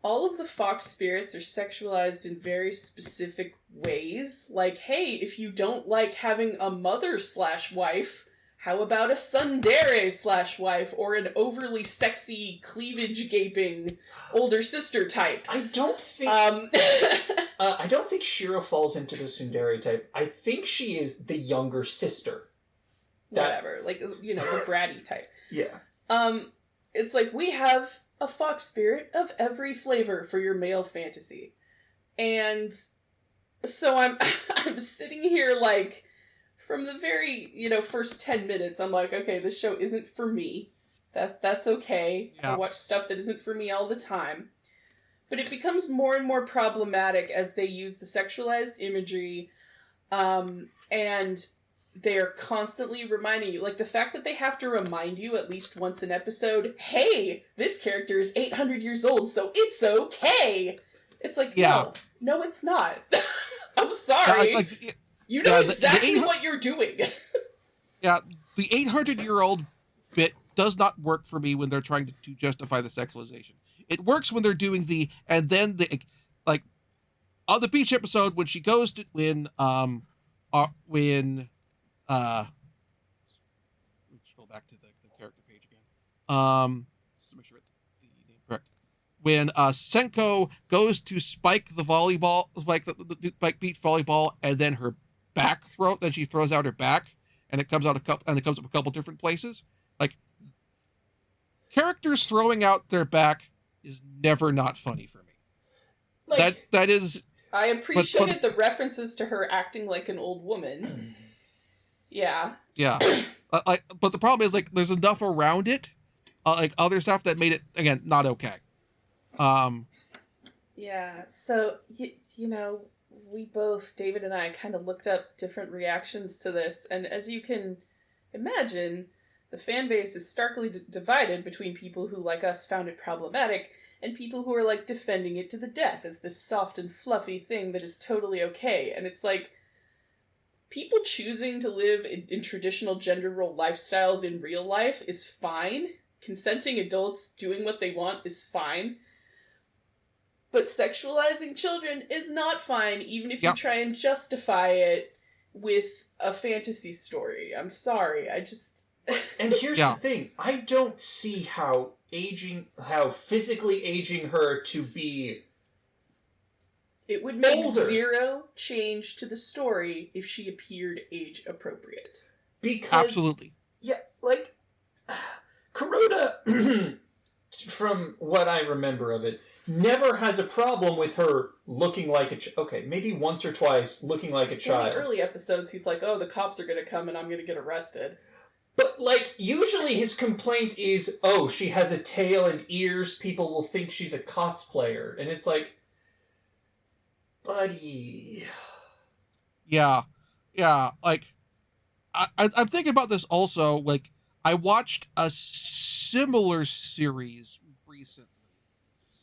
B: All of the fox spirits are sexualized in very specific ways. Hey, if you don't like having a mother/wife, how about a tsundere/wife or an overly sexy cleavage-gaping older sister type?
D: I don't think I don't think Shira falls into the tsundere type. I think she is the younger sister.
B: Whatever, the bratty type.
D: Yeah.
B: It's we have a fox spirit of every flavor for your male fantasy. And so I'm sitting here from the very, first 10 minutes, I'm okay, this show isn't for me. That's okay. Yeah. I watch stuff that isn't for me all the time. But it becomes more and more problematic as they use the sexualized imagery, and they're constantly reminding you, the fact that they have to remind you at least once an episode, hey, this character is 800 years old, so it's okay. It's no, it's not. I'm sorry. You know exactly what you're doing.
A: Yeah, the 800-year-old bit does not work for me when they're trying to justify the sexualization. It works when they're doing on the beach episode when she goes to when let me scroll back to the character page again. Just to make sure it's the name correct. When Senko goes to spike the volleyball, spike the spike beach volleyball, and then her back throw, then she throws out her back, and it comes out and it comes up a couple different places. Like, characters throwing out their back is never not funny for me.
B: Like,
A: that is.
B: I appreciated the references to her acting like an old woman. Yeah.
A: Yeah. But the problem is, like, there's enough around it, like other stuff that made it, again, not okay.
B: Yeah. So you know, we both, David and I, kind of looked up different reactions to this, and as you can imagine, the fan base is starkly divided between people who, like us, found it problematic and people who are like defending it to the death as this soft and fluffy thing that is totally okay. And it's like, people choosing to live in traditional gender role lifestyles in real life is fine. Consenting adults doing what they want is fine. But sexualizing children is not fine, even if you try and justify it with a fantasy story. I'm sorry, I just...
D: And here's the thing, I don't see how physically aging her to be
B: It would make
D: older.
B: zero change to the story if she appeared age appropriate.
D: Because...
A: Absolutely.
D: Yeah, like, Kuroda, from what I remember of it, never has a problem with her looking like a okay, maybe once or twice looking like a child.
B: In the early episodes, he's like, oh, the cops are going to come and I'm going to get arrested.
D: But, like, usually his complaint is, oh, she has a tail and ears, people will think she's a cosplayer. And it's like, buddy.
A: Yeah. Like, I'm thinking about this also. Like, I watched a similar series recently,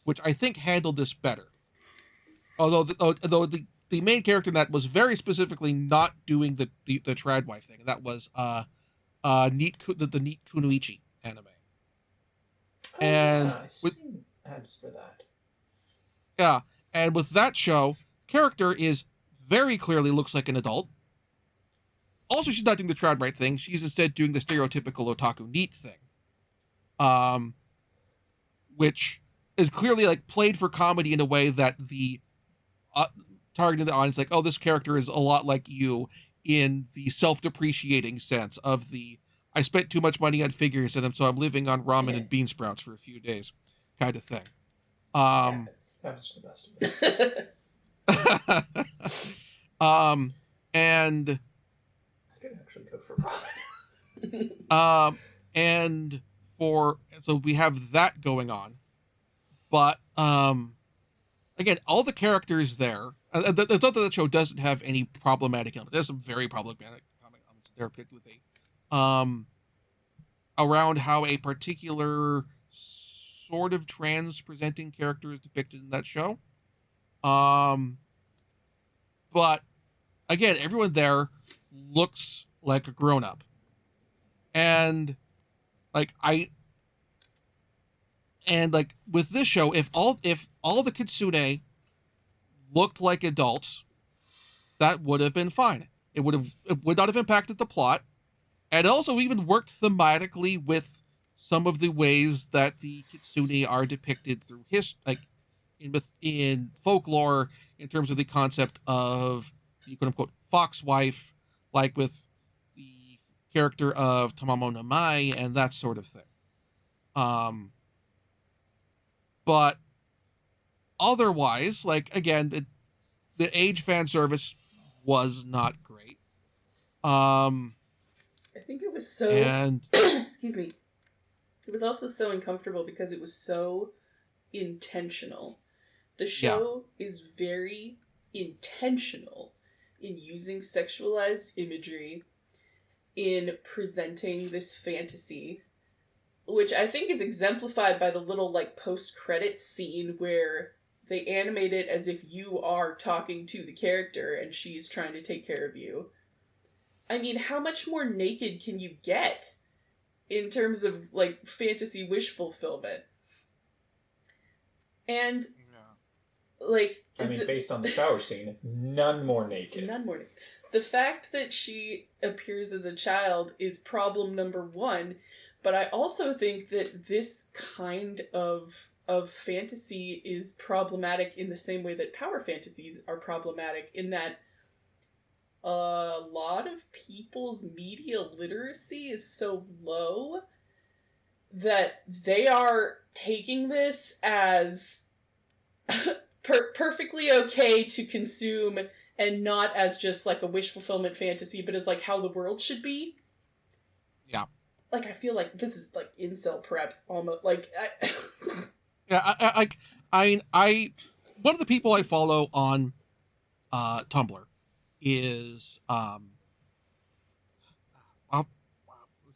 A: which I think handled this better. Although the main character in that was very specifically not doing the trad wife thing, and that was the Neat Kunoichi anime.
D: Oh,
A: and
D: yeah, I've seen ads for that.
A: Yeah, and with that show, character is very clearly looks like an adult. Also, she's not doing the trad right thing. She's instead doing the stereotypical otaku neat thing, which is clearly like played for comedy in a way that the targeting the audience, like, oh, this character is a lot like you in the self-depreciating sense of the I spent too much money on figures and so I'm living on ramen and bean sprouts for a few days kind of thing.
D: Happens for the best of us.
A: And
D: I could actually go for ramen.
A: And so we have that going on, but again, all the characters there. It's not that the show doesn't have any problematic elements. There's some very problematic elements there, particularly around how a particular sort of trans presenting character is depicted in that show. But again, everyone there looks like a grown up, and like with this show, if all the kitsune looked like adults, that would have been fine. It would not have impacted the plot, and also even worked thematically with some of the ways that the kitsune are depicted through in folklore, in terms of the concept of the quote unquote fox wife, like with the character of Tamamo no Mai and that sort of thing. But otherwise, like, again, the age fan service was not great.
B: I think it was so... excuse me. It was also so uncomfortable because it was so intentional. The show is very intentional in using sexualized imagery, in presenting this fantasy, which I think is exemplified by the little, like, post-credit scene where they animate it as if you are talking to the character and she's trying to take care of you. I mean, how much more naked can you get in terms of, like, fantasy wish fulfillment? And, like...
D: I mean, based on the shower scene, none more naked.
B: None more naked. the fact that she appears as a child is problem number one, but I also think that this kind of fantasy is problematic in the same way that power fantasies are problematic, in that a lot of people's media literacy is so low that they are taking this as perfectly okay to consume, and not as just like a wish fulfillment fantasy, but as like how the world should be.
A: Yeah.
B: Like, I feel like this is like incel prep almost. Like,
A: Yeah, I one of the people I follow on Tumblr is I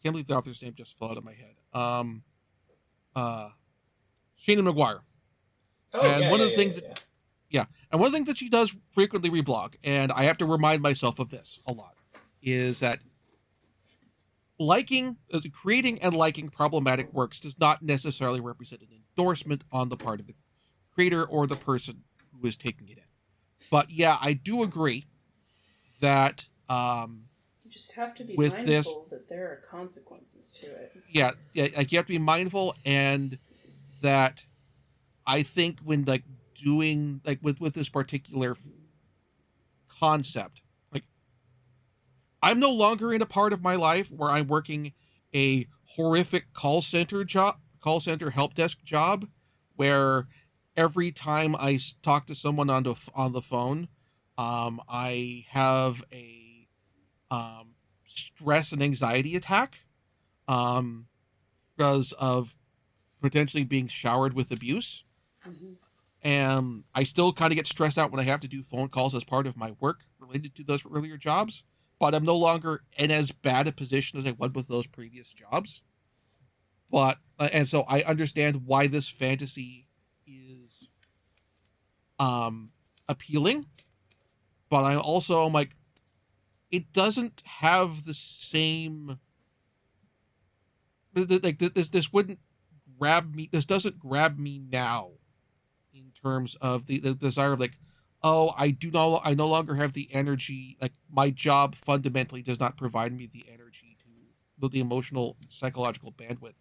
A: can't believe the author's name just fell out of my head. Uh Shana McGuire.
D: Oh
A: And
D: yeah,
A: one
D: yeah,
A: of the
D: yeah, yeah,
A: things that
D: yeah.
A: yeah, and one of the things that she does frequently reblog, and I have to remind myself of this a lot, is that creating and liking problematic works does not necessarily represent an endorsement on the part of the creator or the person who is taking it in. But yeah, I do agree that
B: you just have to be
A: with this,
B: mindful that there are consequences to it.
A: yeah, like you have to be mindful, and that I think when like doing like with this particular concept, like I'm no longer in a part of my life where I'm working a horrific call center help desk job, where every time I talk to someone on the phone, I have a stress and anxiety attack, um, because of potentially being showered with abuse.
B: Mm-hmm.
A: And I still kind of get stressed out when I have to do phone calls as part of my work related to those earlier jobs. But I'm no longer in as bad a position as I was with those previous jobs. But and so I understand why this fantasy is appealing. But I'm like, it doesn't have the same, like this wouldn't grab me. This doesn't grab me now in terms of the desire of like, oh, I no longer have the energy. Like my job fundamentally does not provide me the energy to the emotional psychological bandwidth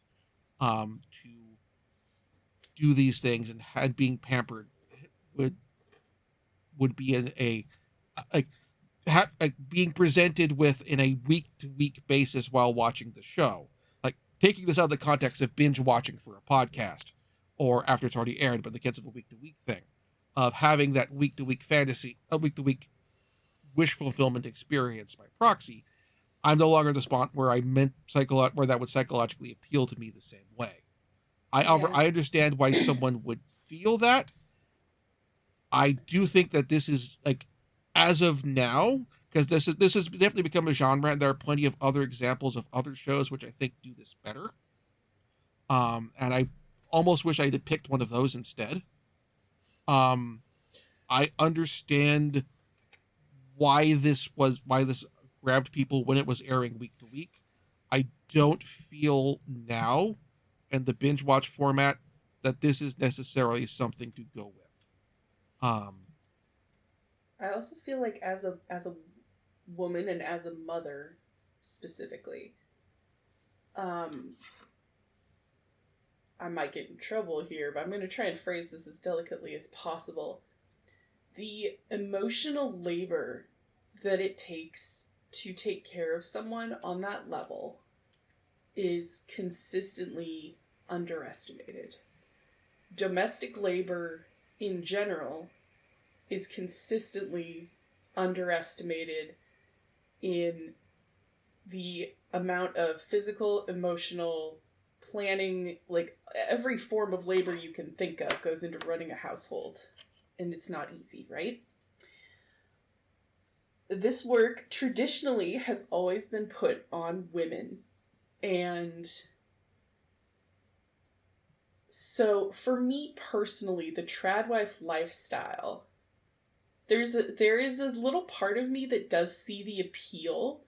A: to do these things, and being pampered would be in a like like being presented with in a week to week basis while watching the show. Like taking this out of the context of binge watching for a podcast or after it's already aired, but the case of a week to week thing, of having that week to week fantasy, a week to week wish fulfillment experience by proxy. I'm no longer the spot where where that would psychologically appeal to me the same way.
B: Yeah.
A: I understand why someone would feel that. I do think that this is like, as of now, because this has definitely become a genre, and there are plenty of other examples of other shows which I think do this better. And I almost wish I had picked one of those instead. Um, I understand why this grabbed people when it was airing week to week. I don't feel now, in the binge watch format, that this is necessarily something to go with. Um,
B: I also feel like as a woman and as a mother specifically, um, I might get in trouble here, but I'm going to try and phrase this as delicately as possible. The emotional labor that it takes to take care of someone on that level is consistently underestimated. Domestic labor in general is consistently underestimated in the amount of physical, emotional planning. Like, every form of labor you can think of goes into running a household, and it's not easy, right? This work traditionally has always been put on women, and so for me personally, the tradwife lifestyle, there is a little part of me that does see the appeal,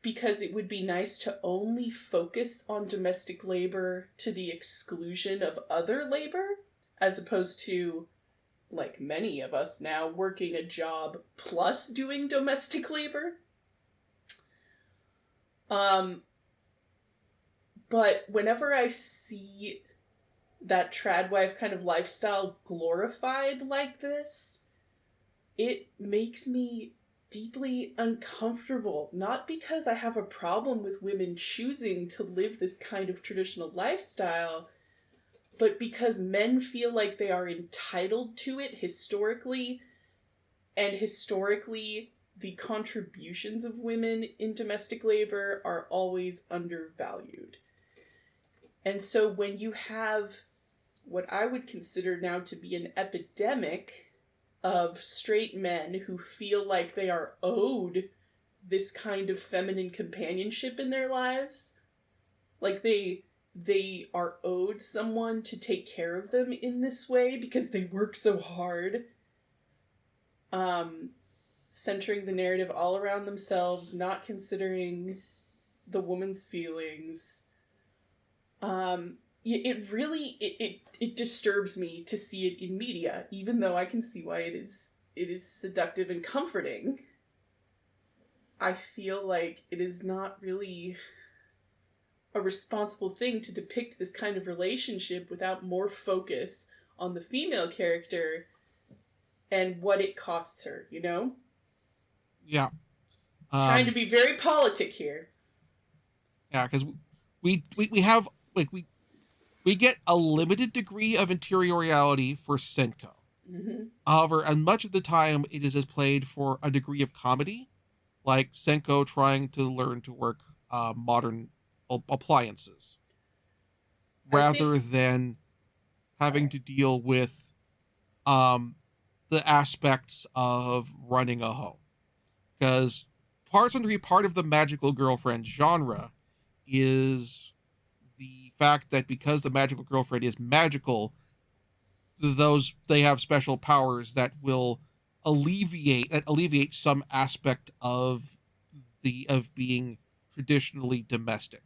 B: because it would be nice to only focus on domestic labor to the exclusion of other labor, as opposed to like many of us now, working a job plus doing domestic labor. But whenever I see that trad wife kind of lifestyle glorified like this, it makes me deeply uncomfortable. Not because I have a problem with women choosing to live this kind of traditional lifestyle, but because men feel like they are entitled to it historically, and historically, the contributions of women in domestic labor are always undervalued. And so when you have what I would consider now to be an epidemic of straight men who feel like they are owed this kind of feminine companionship in their lives, like they are owed someone to take care of them in this way because they work so hard, centering the narrative all around themselves, not considering the woman's feelings. It really it disturbs me to see it in media, even though I can see why it is seductive and comforting. I feel like it is not really a responsible thing to depict this kind of relationship without more focus on the female character and what it costs her, you know?
A: Yeah.
B: Trying to be very politic here.
A: Yeah, because we have, like, we get a limited degree of interiority for Senko.
B: Mm-hmm.
A: However, and much of the time it is played for a degree of comedy, like Senko trying to learn to work modern appliances, rather than having to deal with the aspects of running a home. Because part of the magical girlfriend genre is the fact that because the magical girlfriend is magical, they have special powers that will alleviate some aspect of being traditionally domestic.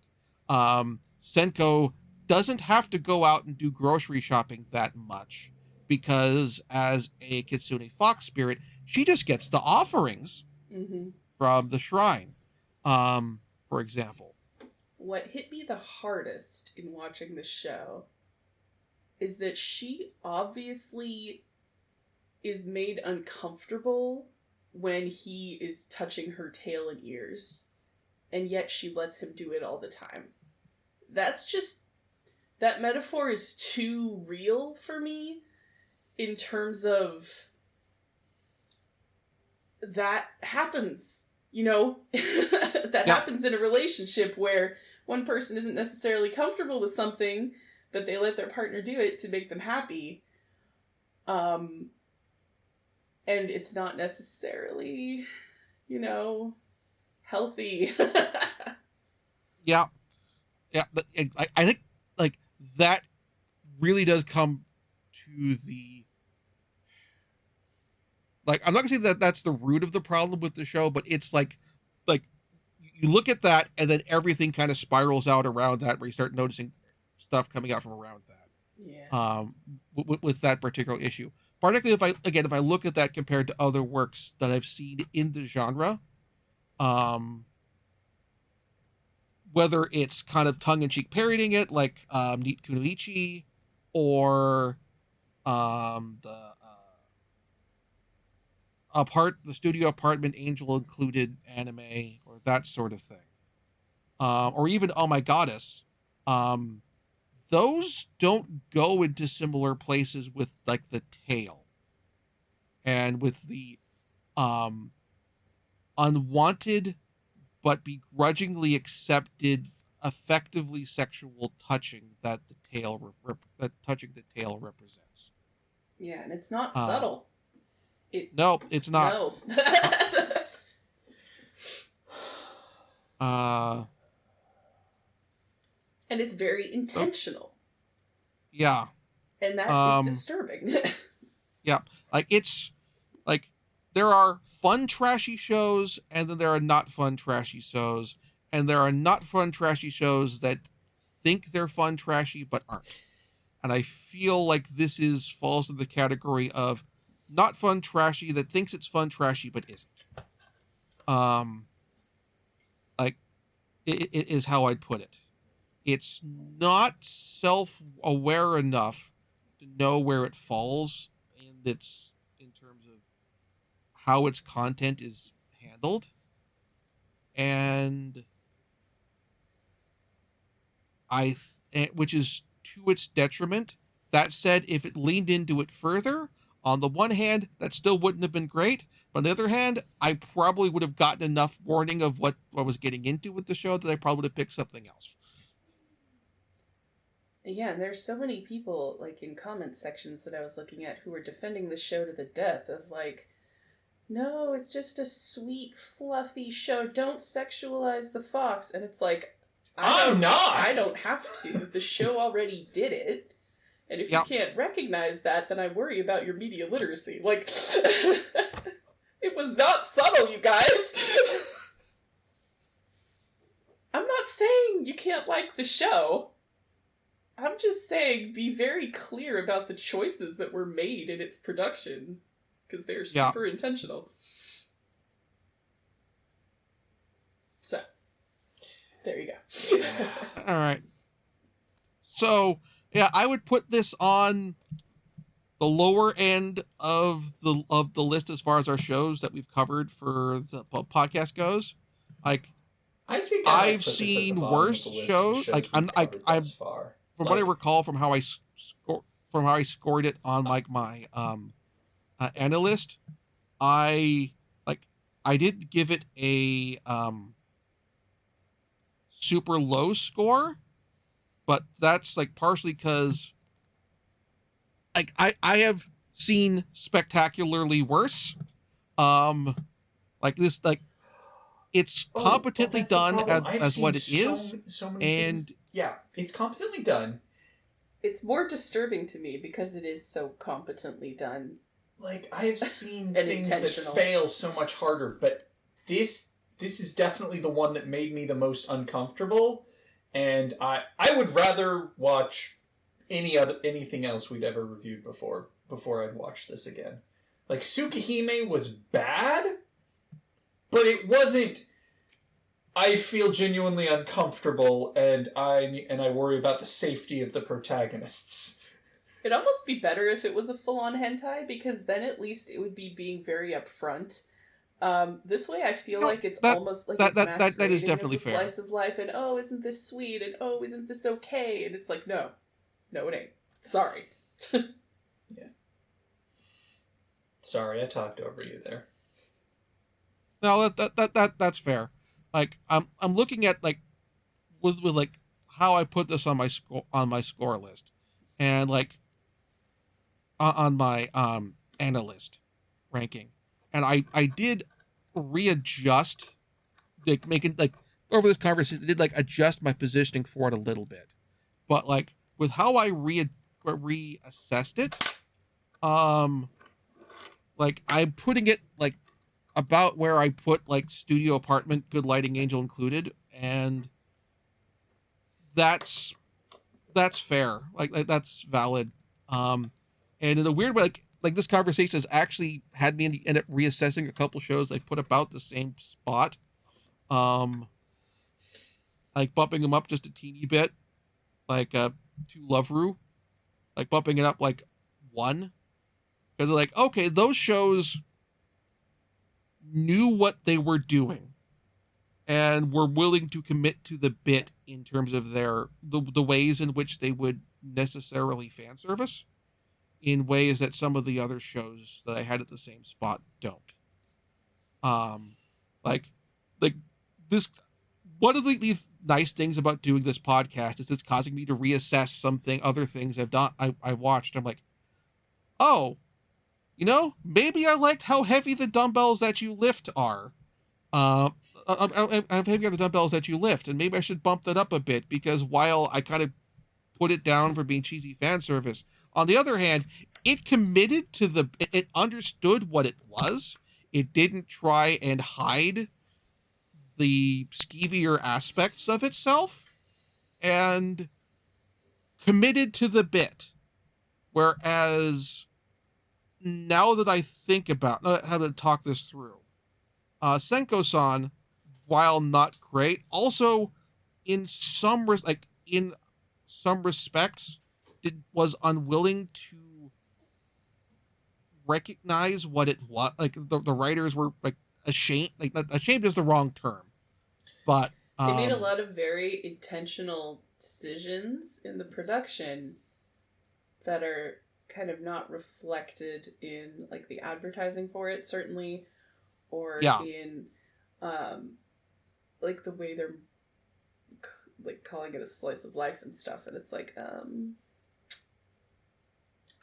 A: Senko doesn't have to go out and do grocery shopping that much because as a Kitsune Fox spirit, she just gets the offerings from the shrine, for example.
B: What hit me the hardest in watching the show is that she obviously is made uncomfortable when he is touching her tail and ears, and yet she lets him do it all the time. That metaphor is too real for me in terms of that happens, you know? That happens in a relationship where one person isn't necessarily comfortable with something, but they let their partner do it to make them happy. And it's not necessarily, healthy.
A: Yeah. I think like that really does come to the, like, I'm not gonna say that that's the root of the problem with the show, but it's like you look at that and then everything kind of spirals out around that, where you start noticing stuff coming out from around that.
B: Yeah.
A: With that particular issue, particularly if I look at that compared to other works that I've seen in the genre, whether it's kind of tongue-in-cheek parodying it, like Neat Kunoichi, or the studio apartment Angel included anime, or that sort of thing, or even Oh My Goddess, those don't go into similar places with like the tail and with the unwanted but begrudgingly accepted effectively sexual touching that touching the tail represents.
B: Yeah, and it's not subtle.
A: No, it's not.
B: No. And it's very intentional.
A: Yeah.
B: And that is disturbing.
A: Yeah. Like, it's like there are fun trashy shows and then there are not fun trashy shows, and there are not fun trashy shows that think they're fun trashy but aren't. And I feel like this falls in the category of not fun trashy that thinks it's fun trashy but isn't. Like it is how I'd put it. It's not self-aware enough to know where it falls in terms of how its content is handled, and which is to its detriment. That said, if it leaned into it further, on the one hand, that still wouldn't have been great. But on the other hand, I probably would have gotten enough warning of what I was getting into with the show that I probably would have picked something else.
B: Yeah, and there's so many people, like, in comment sections that I was looking at who were defending the show to the death as, like, no, it's just a sweet, fluffy show. Don't sexualize the fox. And it's like,
D: I'm not!
B: I don't have to. The show already did it. And if you can't recognize that, then I worry about your media literacy. Like, it was not subtle, you guys. I'm not saying you can't like the show. I'm just saying be very clear about the choices that were made in its production. Because they're super intentional. So, there you go.
A: All right. So, yeah, I would put this on the lower end of the list as far as our shows that we've covered for the podcast goes. Like,
D: I think
A: I've seen worse shows. Like, I'm from what I recall from how I scored it on like my analyst, I didn't give it a super low score, but that's like partially because like I have seen spectacularly worse. Like this, like it's competently done as what it is,
D: so many
A: and
D: things. Yeah, it's competently done.
B: It's more disturbing to me because it is so competently done.
D: Like, I have seen things that fail so much harder, but this is definitely the one that made me the most uncomfortable, and I would rather watch anything else we'd ever reviewed before I'd watch this again. Like, Tsukihime was bad, but it wasn't, I feel genuinely uncomfortable, and I worry about the safety of the protagonists.
B: It'd almost be better if it was a full-on hentai, because then at least it would be being very upfront. This way I feel like it's almost like it's masquerading
A: that is definitely
B: as a slice of life, and oh, isn't this sweet, and oh, isn't this okay? And it's like, no, it ain't. Sorry.
D: Yeah. Sorry, I talked over you there.
A: No, that's fair. Like I'm looking at like with like how I put this on my score list, and like on my analyst ranking, and I did readjust, like making like over this conversation, I did like adjust my positioning for it a little bit, but like with how I reassessed it, like I'm putting it like about where I put like Studio Apartment, Good Lighting, Angel included, and that's fair. Like that's valid. And in a weird way, like this conversation has actually had me end up reassessing a couple shows I put about the same spot. Like bumping them up just a teeny bit, like To Love Ru, like bumping it up like 1, because they're like, okay, those shows knew what they were doing and were willing to commit to the bit in terms of the ways in which they would necessarily fan service in ways that some of the other shows that I had at the same spot don't. Like this, one of the nice things about doing this podcast is it's causing me to reassess other things I watched. I'm like, oh, you know, maybe I liked how heavy the dumbbells that you lift are. How heavy are the dumbbells that you lift? And maybe I should bump that up a bit, because while I kind of put it down for being cheesy fan service, on the other hand, it committed to it understood what it was. It didn't try and hide the skeevier aspects of itself, and committed to the bit. Whereas now that I think about how to talk this through, Senko-san, while not great, also in in some respects, was unwilling to recognize what it was. Like the writers were like ashamed. Like not, ashamed is the wrong term, but
B: They made a lot of very intentional decisions in the production that are kind of not reflected in like the advertising for it, certainly, or
A: yeah,
B: in like the way they're like calling it a slice of life and stuff. And it's like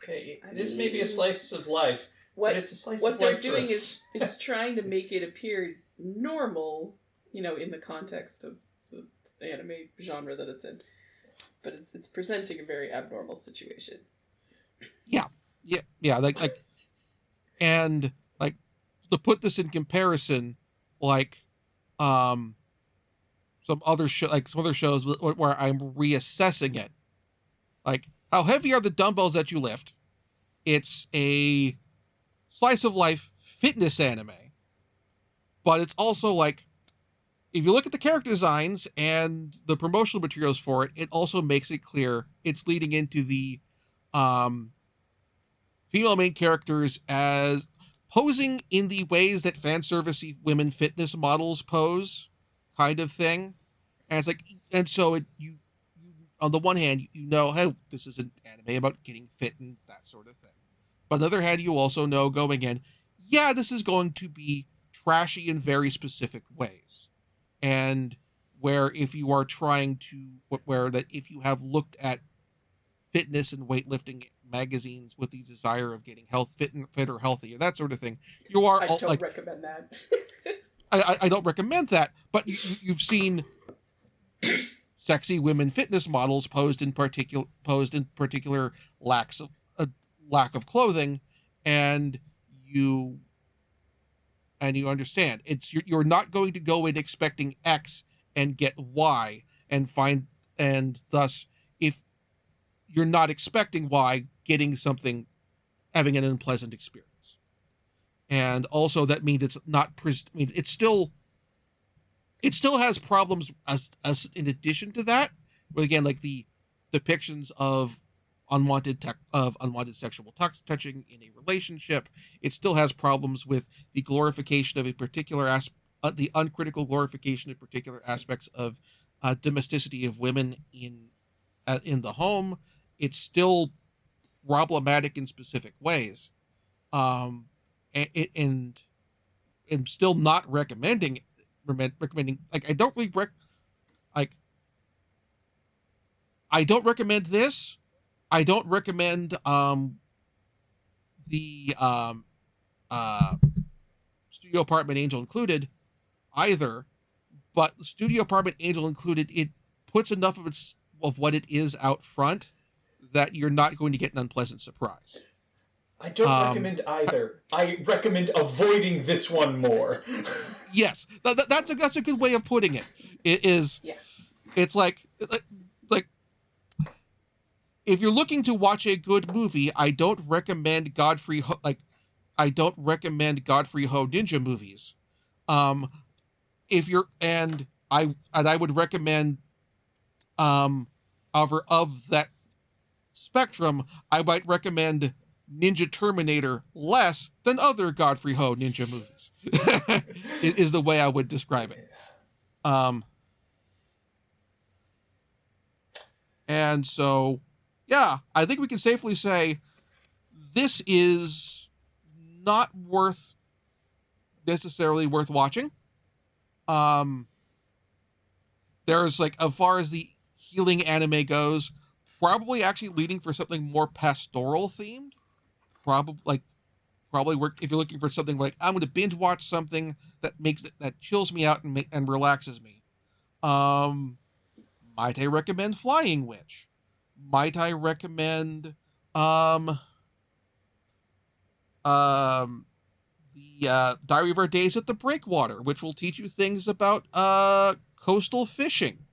D: okay, this may be a slice of life, but it's a slice of life.
B: What they're doing is trying to make it appear normal, you know, in the context of the anime genre that it's in, but it's presenting a very abnormal situation.
A: Yeah, like and like to put this in comparison, like some other shows where I'm reassessing it, like how heavy are the dumbbells that you lift? It's a slice of life fitness anime, but it's also like, if you look at the character designs and the promotional materials for it, it also makes it clear it's leading into the um female main characters as posing in the ways that fan servicey women fitness models pose, kind of thing. And it's like, and so you on the one hand, you know, hey, this is an anime about getting fit and that sort of thing. But on the other hand, you also know going in, yeah, this is going to be trashy in very specific ways. And where if you are trying to, where that if you have looked at fitness and weightlifting magazines with the desire of getting fit or healthy, and that sort of thing, you are
B: I don't recommend that.
A: I don't recommend that, but you've seen sexy women fitness models posed in particular lack of clothing, and you understand you're not going to go in expecting X and get Y and find, and thus if you're not expecting Y, getting something, having an unpleasant experience. And also that means it's not it still has problems as in addition to that, but again, like the depictions of unwanted sexual touching in a relationship, it still has problems with the glorification of a particular the uncritical glorification of particular aspects of domesticity of women in the home. It's still problematic in specific ways, um and I'm still not recommending, like, like I don't recommend this. I don't recommend the Studio Apartment Angel Included either, but the Studio Apartment Angel Included, it puts enough of what it is out front that you're not going to get an unpleasant surprise.
D: I don't recommend either. I recommend avoiding this one more.
A: Yes, that's a good way of putting it. It is.
B: Yeah.
A: It's like if you're looking to watch a good movie, I don't recommend Godfrey Ho Ninja movies. If you're and I would recommend of that spectrum, I might recommend Ninja Terminator less than other Godfrey Ho ninja movies. is the way I would describe it. And so, yeah, I think we can safely say this is not necessarily worth watching. There's, like, as far as the healing anime goes, probably actually leading for something more pastoral themed. Probably work if you're looking for something like, I'm going to binge watch something that chills me out and relaxes me. Might I recommend Flying Witch? Might I recommend the Diary of Our Days at the Breakwater, which will teach you things about coastal fishing,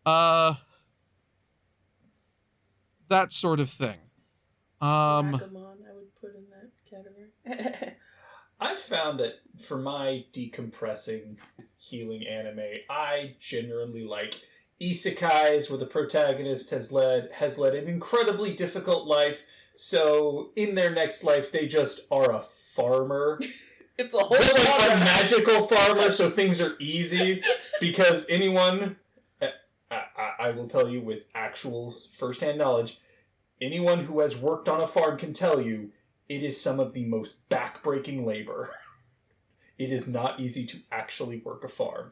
A: that sort of thing.
B: Ragamon, I would put in that category.
D: I've found that for my decompressing, healing anime, I genuinely like isekais where the protagonist has led an incredibly difficult life, so in their next life they just are a farmer.
B: It's a whole
D: They're like a magical farmer, so things are easy, because anyone, I will tell you with actual first-hand knowledge, anyone who has worked on a farm can tell you it is some of the most back-breaking labor. It is not easy to actually work a farm.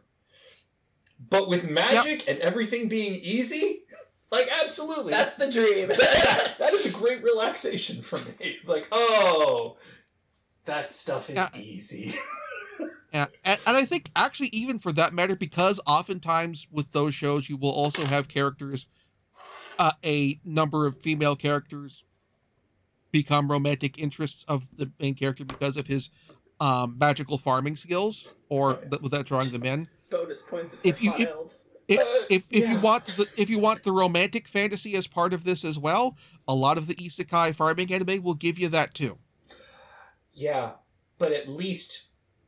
D: But with magic and everything being easy, like, absolutely.
B: That's the dream.
D: That is a great relaxation for me. It's like, oh, that stuff is easy.
A: Yeah, and I think actually even for that matter, because oftentimes with those shows you will also have characters, a number of female characters become romantic interests of the main character because of his magical farming skills, or without drawing them in.
B: Bonus points if they're hot elves.
A: If you want the romantic fantasy as part of this as well, a lot of the isekai farming anime will give you that too.
D: Yeah, but at least,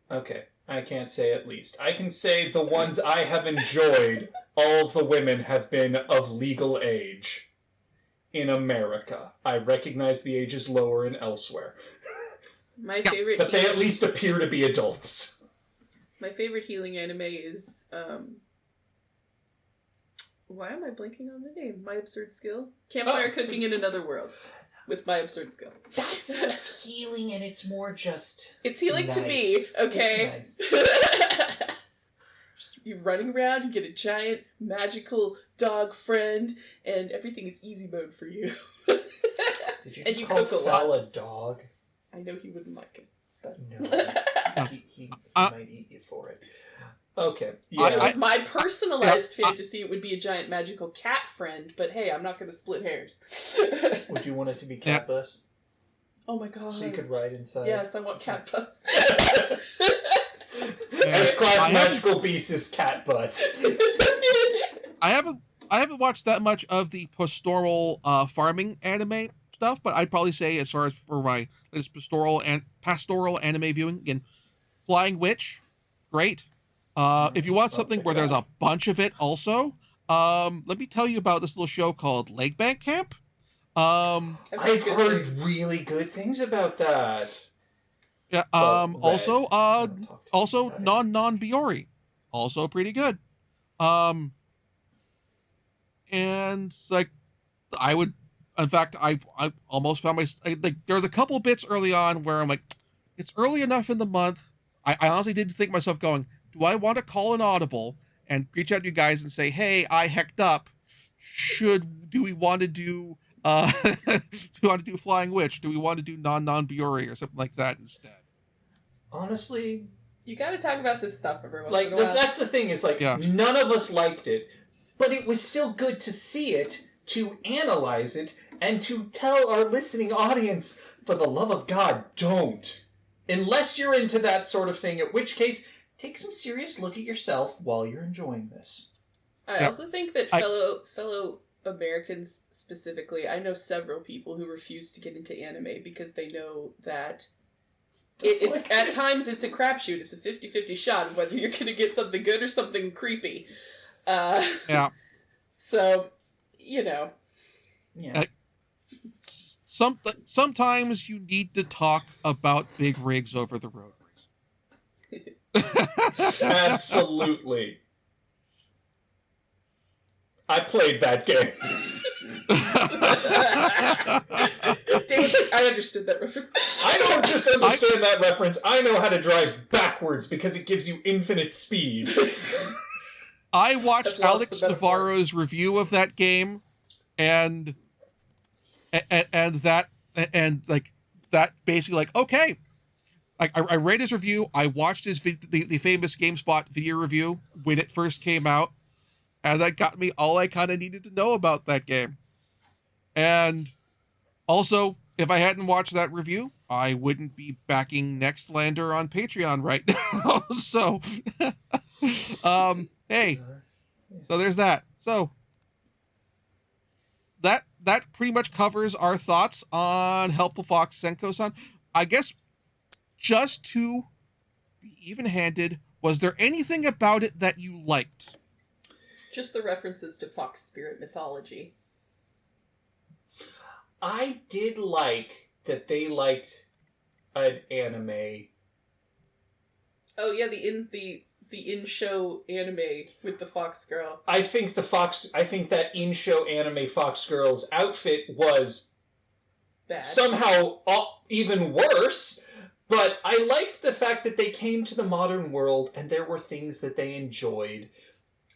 D: okay, I can't say at least. I can say the ones I have enjoyed, all of the women have been of legal age in America. I recognize the age is lower in elsewhere.
B: My favorite,
D: but they at least appear to be adults.
B: My favorite healing anime is why am I blanking on the name? My Absurd Skill? Campfire Cooking in Another World. With My Absurd Skill.
D: That's less healing, and it's more just...
B: It's healing
D: nice.
B: to me, okay?
D: It's nice.
B: Just, you're running around, you get a giant magical dog friend, and everything is easy mode for you.
D: Did you just call Fowl a dog?
B: I know he wouldn't like it.
D: But no, he might eat you for it. Okay. Yeah.
B: It was my personalized fantasy. It would be a giant magical cat friend, but hey, I'm not going to split hairs.
D: Would you want it to be Cat Bus?
B: Oh my god.
D: So you could ride inside?
B: Yes, I want Cat Bus.
D: S-Class Magical Beast is Cat Bus.
A: I haven't watched that much of the pastoral farming anime stuff, but I'd probably say as far as for my latest pastoral anime viewing, again, Flying Witch, great. If you want something where there's a bunch of it also, let me tell you about this little show called Leg Bank Camp.
D: I've heard really good things about that.
A: Yeah. Also Non Biori, also pretty good. And like, in fact, I almost found like there's a couple bits early on where I'm like, it's early enough in the month. I honestly did think to myself going, do I want to call an audible and reach out to you guys and say, hey, I hecked up. Do we want to do Flying Witch? Do we want to do Non Biori or something like that instead?
D: Honestly,
B: you got to talk about this stuff every once
D: like
B: in a while.
D: That's the thing, is like none of us liked it, but it was still good to see it, to analyze it, and to tell our listening audience, for the love of God, don't. Unless you're into that sort of thing, at which case, take some serious look at yourself while you're enjoying this.
B: I also think that fellow Americans specifically, I know several people who refuse to get into anime because they know that it's at times it's a crapshoot. It's a 50-50 shot of whether you're going to get something good or something creepy.
A: Yeah.
B: So, you know.
D: Yeah.
A: Sometimes you need to talk about big rigs over the road racing.
D: Absolutely. I played that game.
B: David, I understood that reference.
D: I don't just understand that reference. I know how to drive backwards because it gives you infinite speed.
A: I watched Alex Navarro's review of that game, and that basically, like, okay. Like, I read his review. I watched his the famous GameSpot video review when it first came out, and that got me all I kind of needed to know about that game. And also, if I hadn't watched that review, I wouldn't be backing Nextlander on Patreon right now. So, hey, so there's that. So that pretty much covers our thoughts on Helpful Fox Senko-San. I guess just to be even-handed, was there anything about it that you liked?
B: Just the references to fox spirit mythology.
D: I did like that they liked an anime.
B: Oh yeah, the in-show anime with the fox girl.
D: I think that in-show anime Fox Girl's outfit was
B: Bad.
D: somehow even worse, but I liked the fact that they came to the modern world and there were things that they enjoyed,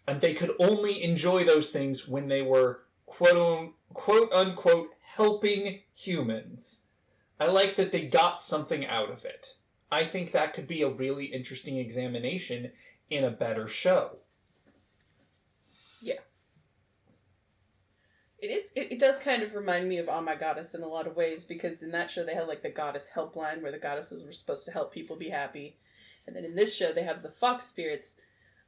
D: and they could only enjoy those things when they were quote unquote helping humans. I like that they got something out of it. I think that could be a really interesting examination in a better show.
B: Yeah. It does kind of remind me of Oh My Goddess in a lot of ways, because in that show they had like the goddess helpline where the goddesses were supposed to help people be happy. And then in this show they have the fox spirits,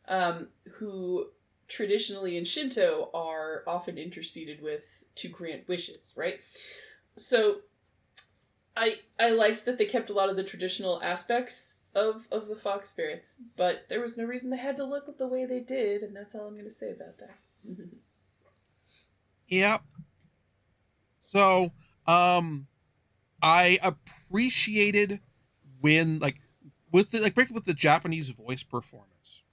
B: who traditionally in Shinto are often interceded with to grant wishes, right? So I liked that they kept a lot of the traditional aspects of the fox spirits, but there was no reason they had to look the way they did, and that's all I'm going to say about that.
A: Yep. So, I appreciated when, like, with the Japanese voice performance,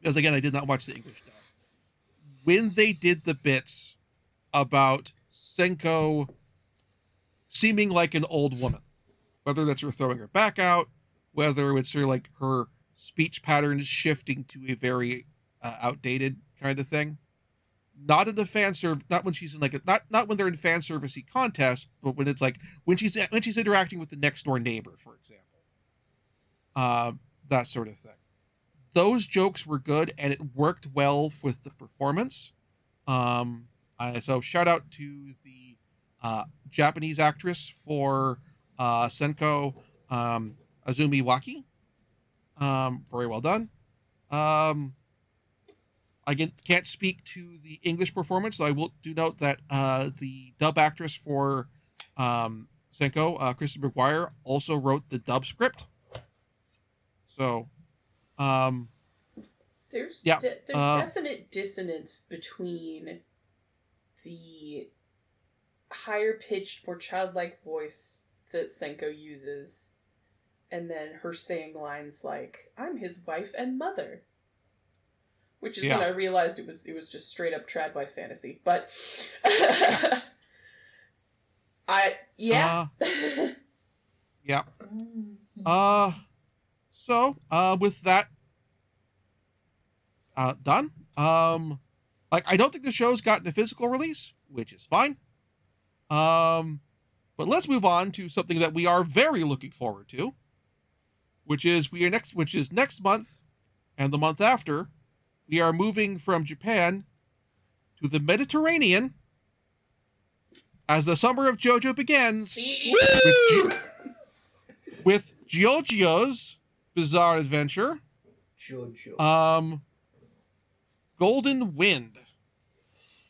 A: because again, I did not watch the English dub. When they did the bits about Senko seeming like an old woman, whether that's her throwing her back out, whether it's her like her speech patterns shifting to a very outdated kind of thing. Not in the not when she's in like not when they're in fan servicey contests, but when it's like when she's interacting with the next door neighbor, for example. That sort of thing. Those jokes were good and it worked well with the performance. So shout out to the Japanese actress for Senko, Azumi Waki. Very well done. I can't speak to the English performance, so I will do note that the dub actress for Senko, Kristen McGuire, also wrote the dub script. So,
B: there's
A: yeah,
B: definite dissonance between the higher pitched, more childlike voice that Senko uses, and then her saying lines like "I'm his wife and mother," which is when I realized it was just straight up trad wife fantasy. But yeah.
A: So with that done, like I don't think the show's gotten a physical release, which is fine. But let's move on to something that we are very looking forward to, which is next month and the month after. We are moving from Japan to the Mediterranean as the summer of JoJo begins with JoJo's Bizarre Adventure.
D: JoJo.
A: Golden Wind.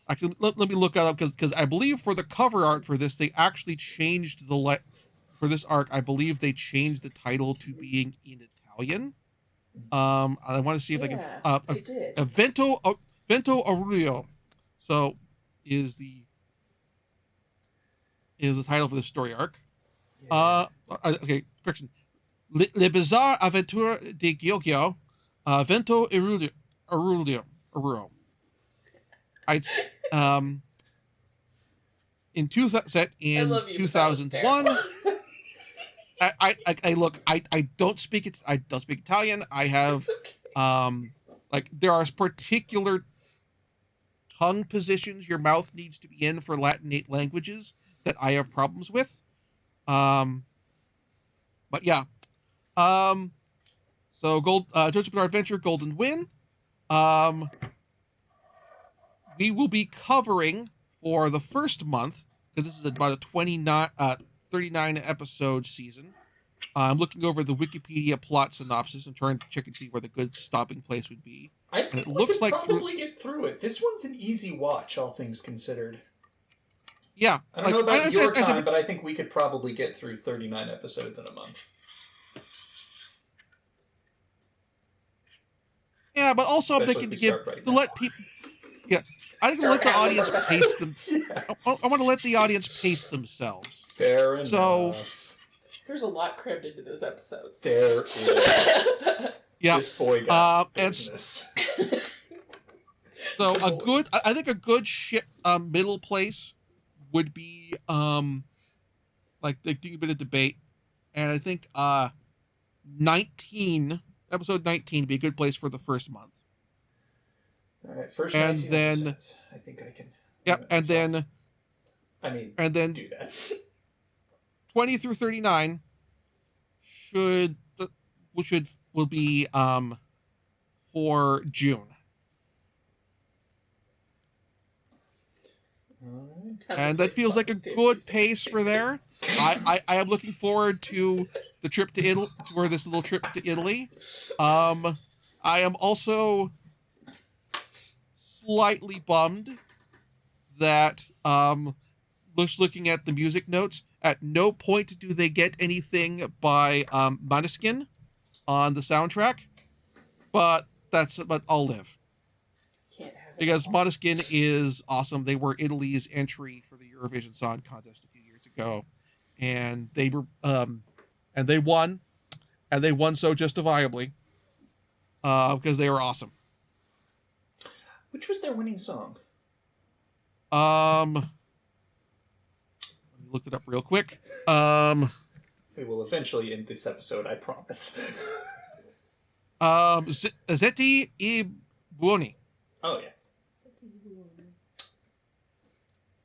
A: Actually, let me look that up because I believe for the cover art for this, they actually changed for this arc. I believe they changed the title to being in Italian. I want to see if I can. Vento Aurelio. So, is the title for the story arc. Yeah. Okay, correction. Le Bizarre Aventure de Gyokyo, Vento Aurelio. Set in 2001. I don't speak it. I don't speak Italian. I have, there are particular tongue positions your mouth needs to be in for Latinate languages that I have problems with. But yeah. So JoJo's Bizarre Adventure, Golden Wind. We will be covering for the first month, because this is about a 39 episode season. I'm looking over the Wikipedia plot synopsis and trying to check and see where the good stopping place would be.
D: I think we could probably get through it. This one's an easy watch, all things considered.
A: Yeah.
D: I don't know about your time, but I think we could probably get through 39 episodes in a month.
A: Yeah, but also I'm
D: Especially
A: thinking
D: if
A: to let people. Yeah, I think let the audience pace them.
D: Yes.
A: I want to let the audience pace themselves.
D: Fair enough.
A: So
B: there's a lot crammed into those episodes.
D: There is.
A: yeah,
D: This boy got business.
A: So I think a good middle place would be like doing a bit of debate, and I think episode 19 would be a good place for the first month.
D: All right, first
A: and
D: 19
A: then
D: episodes. I think I can.
A: Yep, and then
D: do that.
A: 20 through 39 will be for June. And that feels like a good pace for there. I am looking forward to the trip to Italy, for this little trip to Italy. I am also slightly bummed that just looking at the music notes, at no point do they get anything by Måneskin on the soundtrack, but I'll live.
B: Can't have it
A: because Måneskin is awesome. They were Italy's entry for the Eurovision Song Contest a few years ago, and they won, and they won so justifiably, because they were awesome.
D: Which was their winning song?
A: Let me look it up real quick.
D: We will eventually end this episode, I promise.
A: Zeti I Buoni.
D: Oh yeah.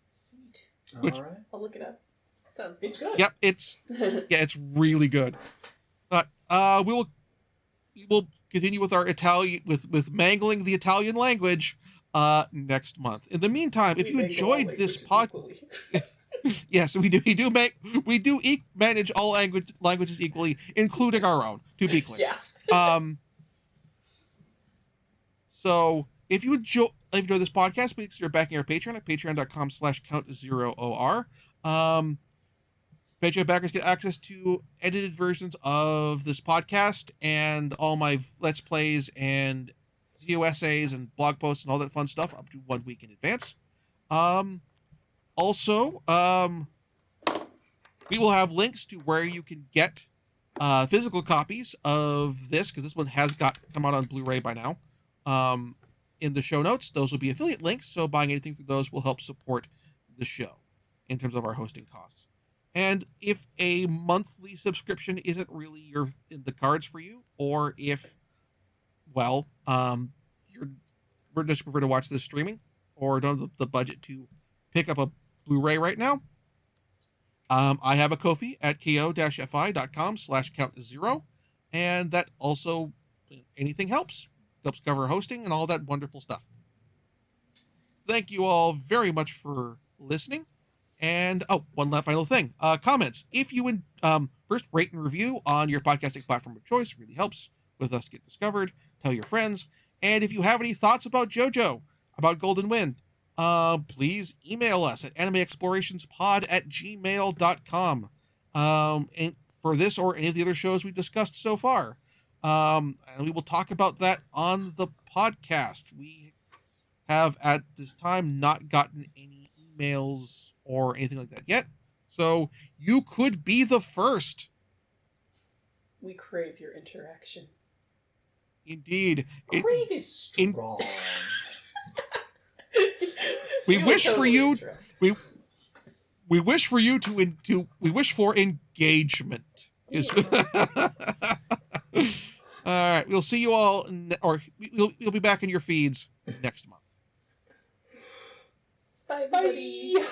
B: Sweet.
D: All right.
B: I'll look it up. Sounds good.
D: It's good.
A: Yep, it's really good. But we will continue with our Italian with mangling the Italian language next month. In the meantime, if you enjoyed this yes, we do manage all languages equally, including our own, to be clear.
B: Yeah.
A: So if you enjoy this podcast, please consider backing our Patreon at patreon.com/count0or. Patreon backers get access to edited versions of this podcast and all my Let's Plays and video essays and blog posts and all that fun stuff up to 1 week in advance. Also, we will have links to where you can get physical copies of this, because this one has come out on Blu-ray by now. In the show notes, those will be affiliate links, so buying anything through those will help support the show in terms of our hosting costs. And if a monthly subscription isn't really in the cards for you, or if, we're just prefer to watch this streaming, or don't have the budget to pick up a Blu-ray right now, I have a Ko-fi at ko-fi.com/count0, and that also, anything helps cover hosting and all that wonderful stuff. Thank you all very much for listening. And one last final thing. Comments. If you first rate and review on your podcasting platform of choice, really helps with us get discovered. Tell your friends. And if you have any thoughts about JoJo, about Golden Wind, please email us at animeexplorationspod@gmail.com. And for this or any of the other shows we discussed so far. And we will talk about that on the podcast. We have at this time not gotten any emails or anything like that yet. So you could be the first.
B: We crave your interaction.
A: Indeed.
D: Crave is strong.
A: We wish for you engagement. All right, we'll see you all, you'll be back in your feeds next month.
B: Bye, everybody.
D: Bye.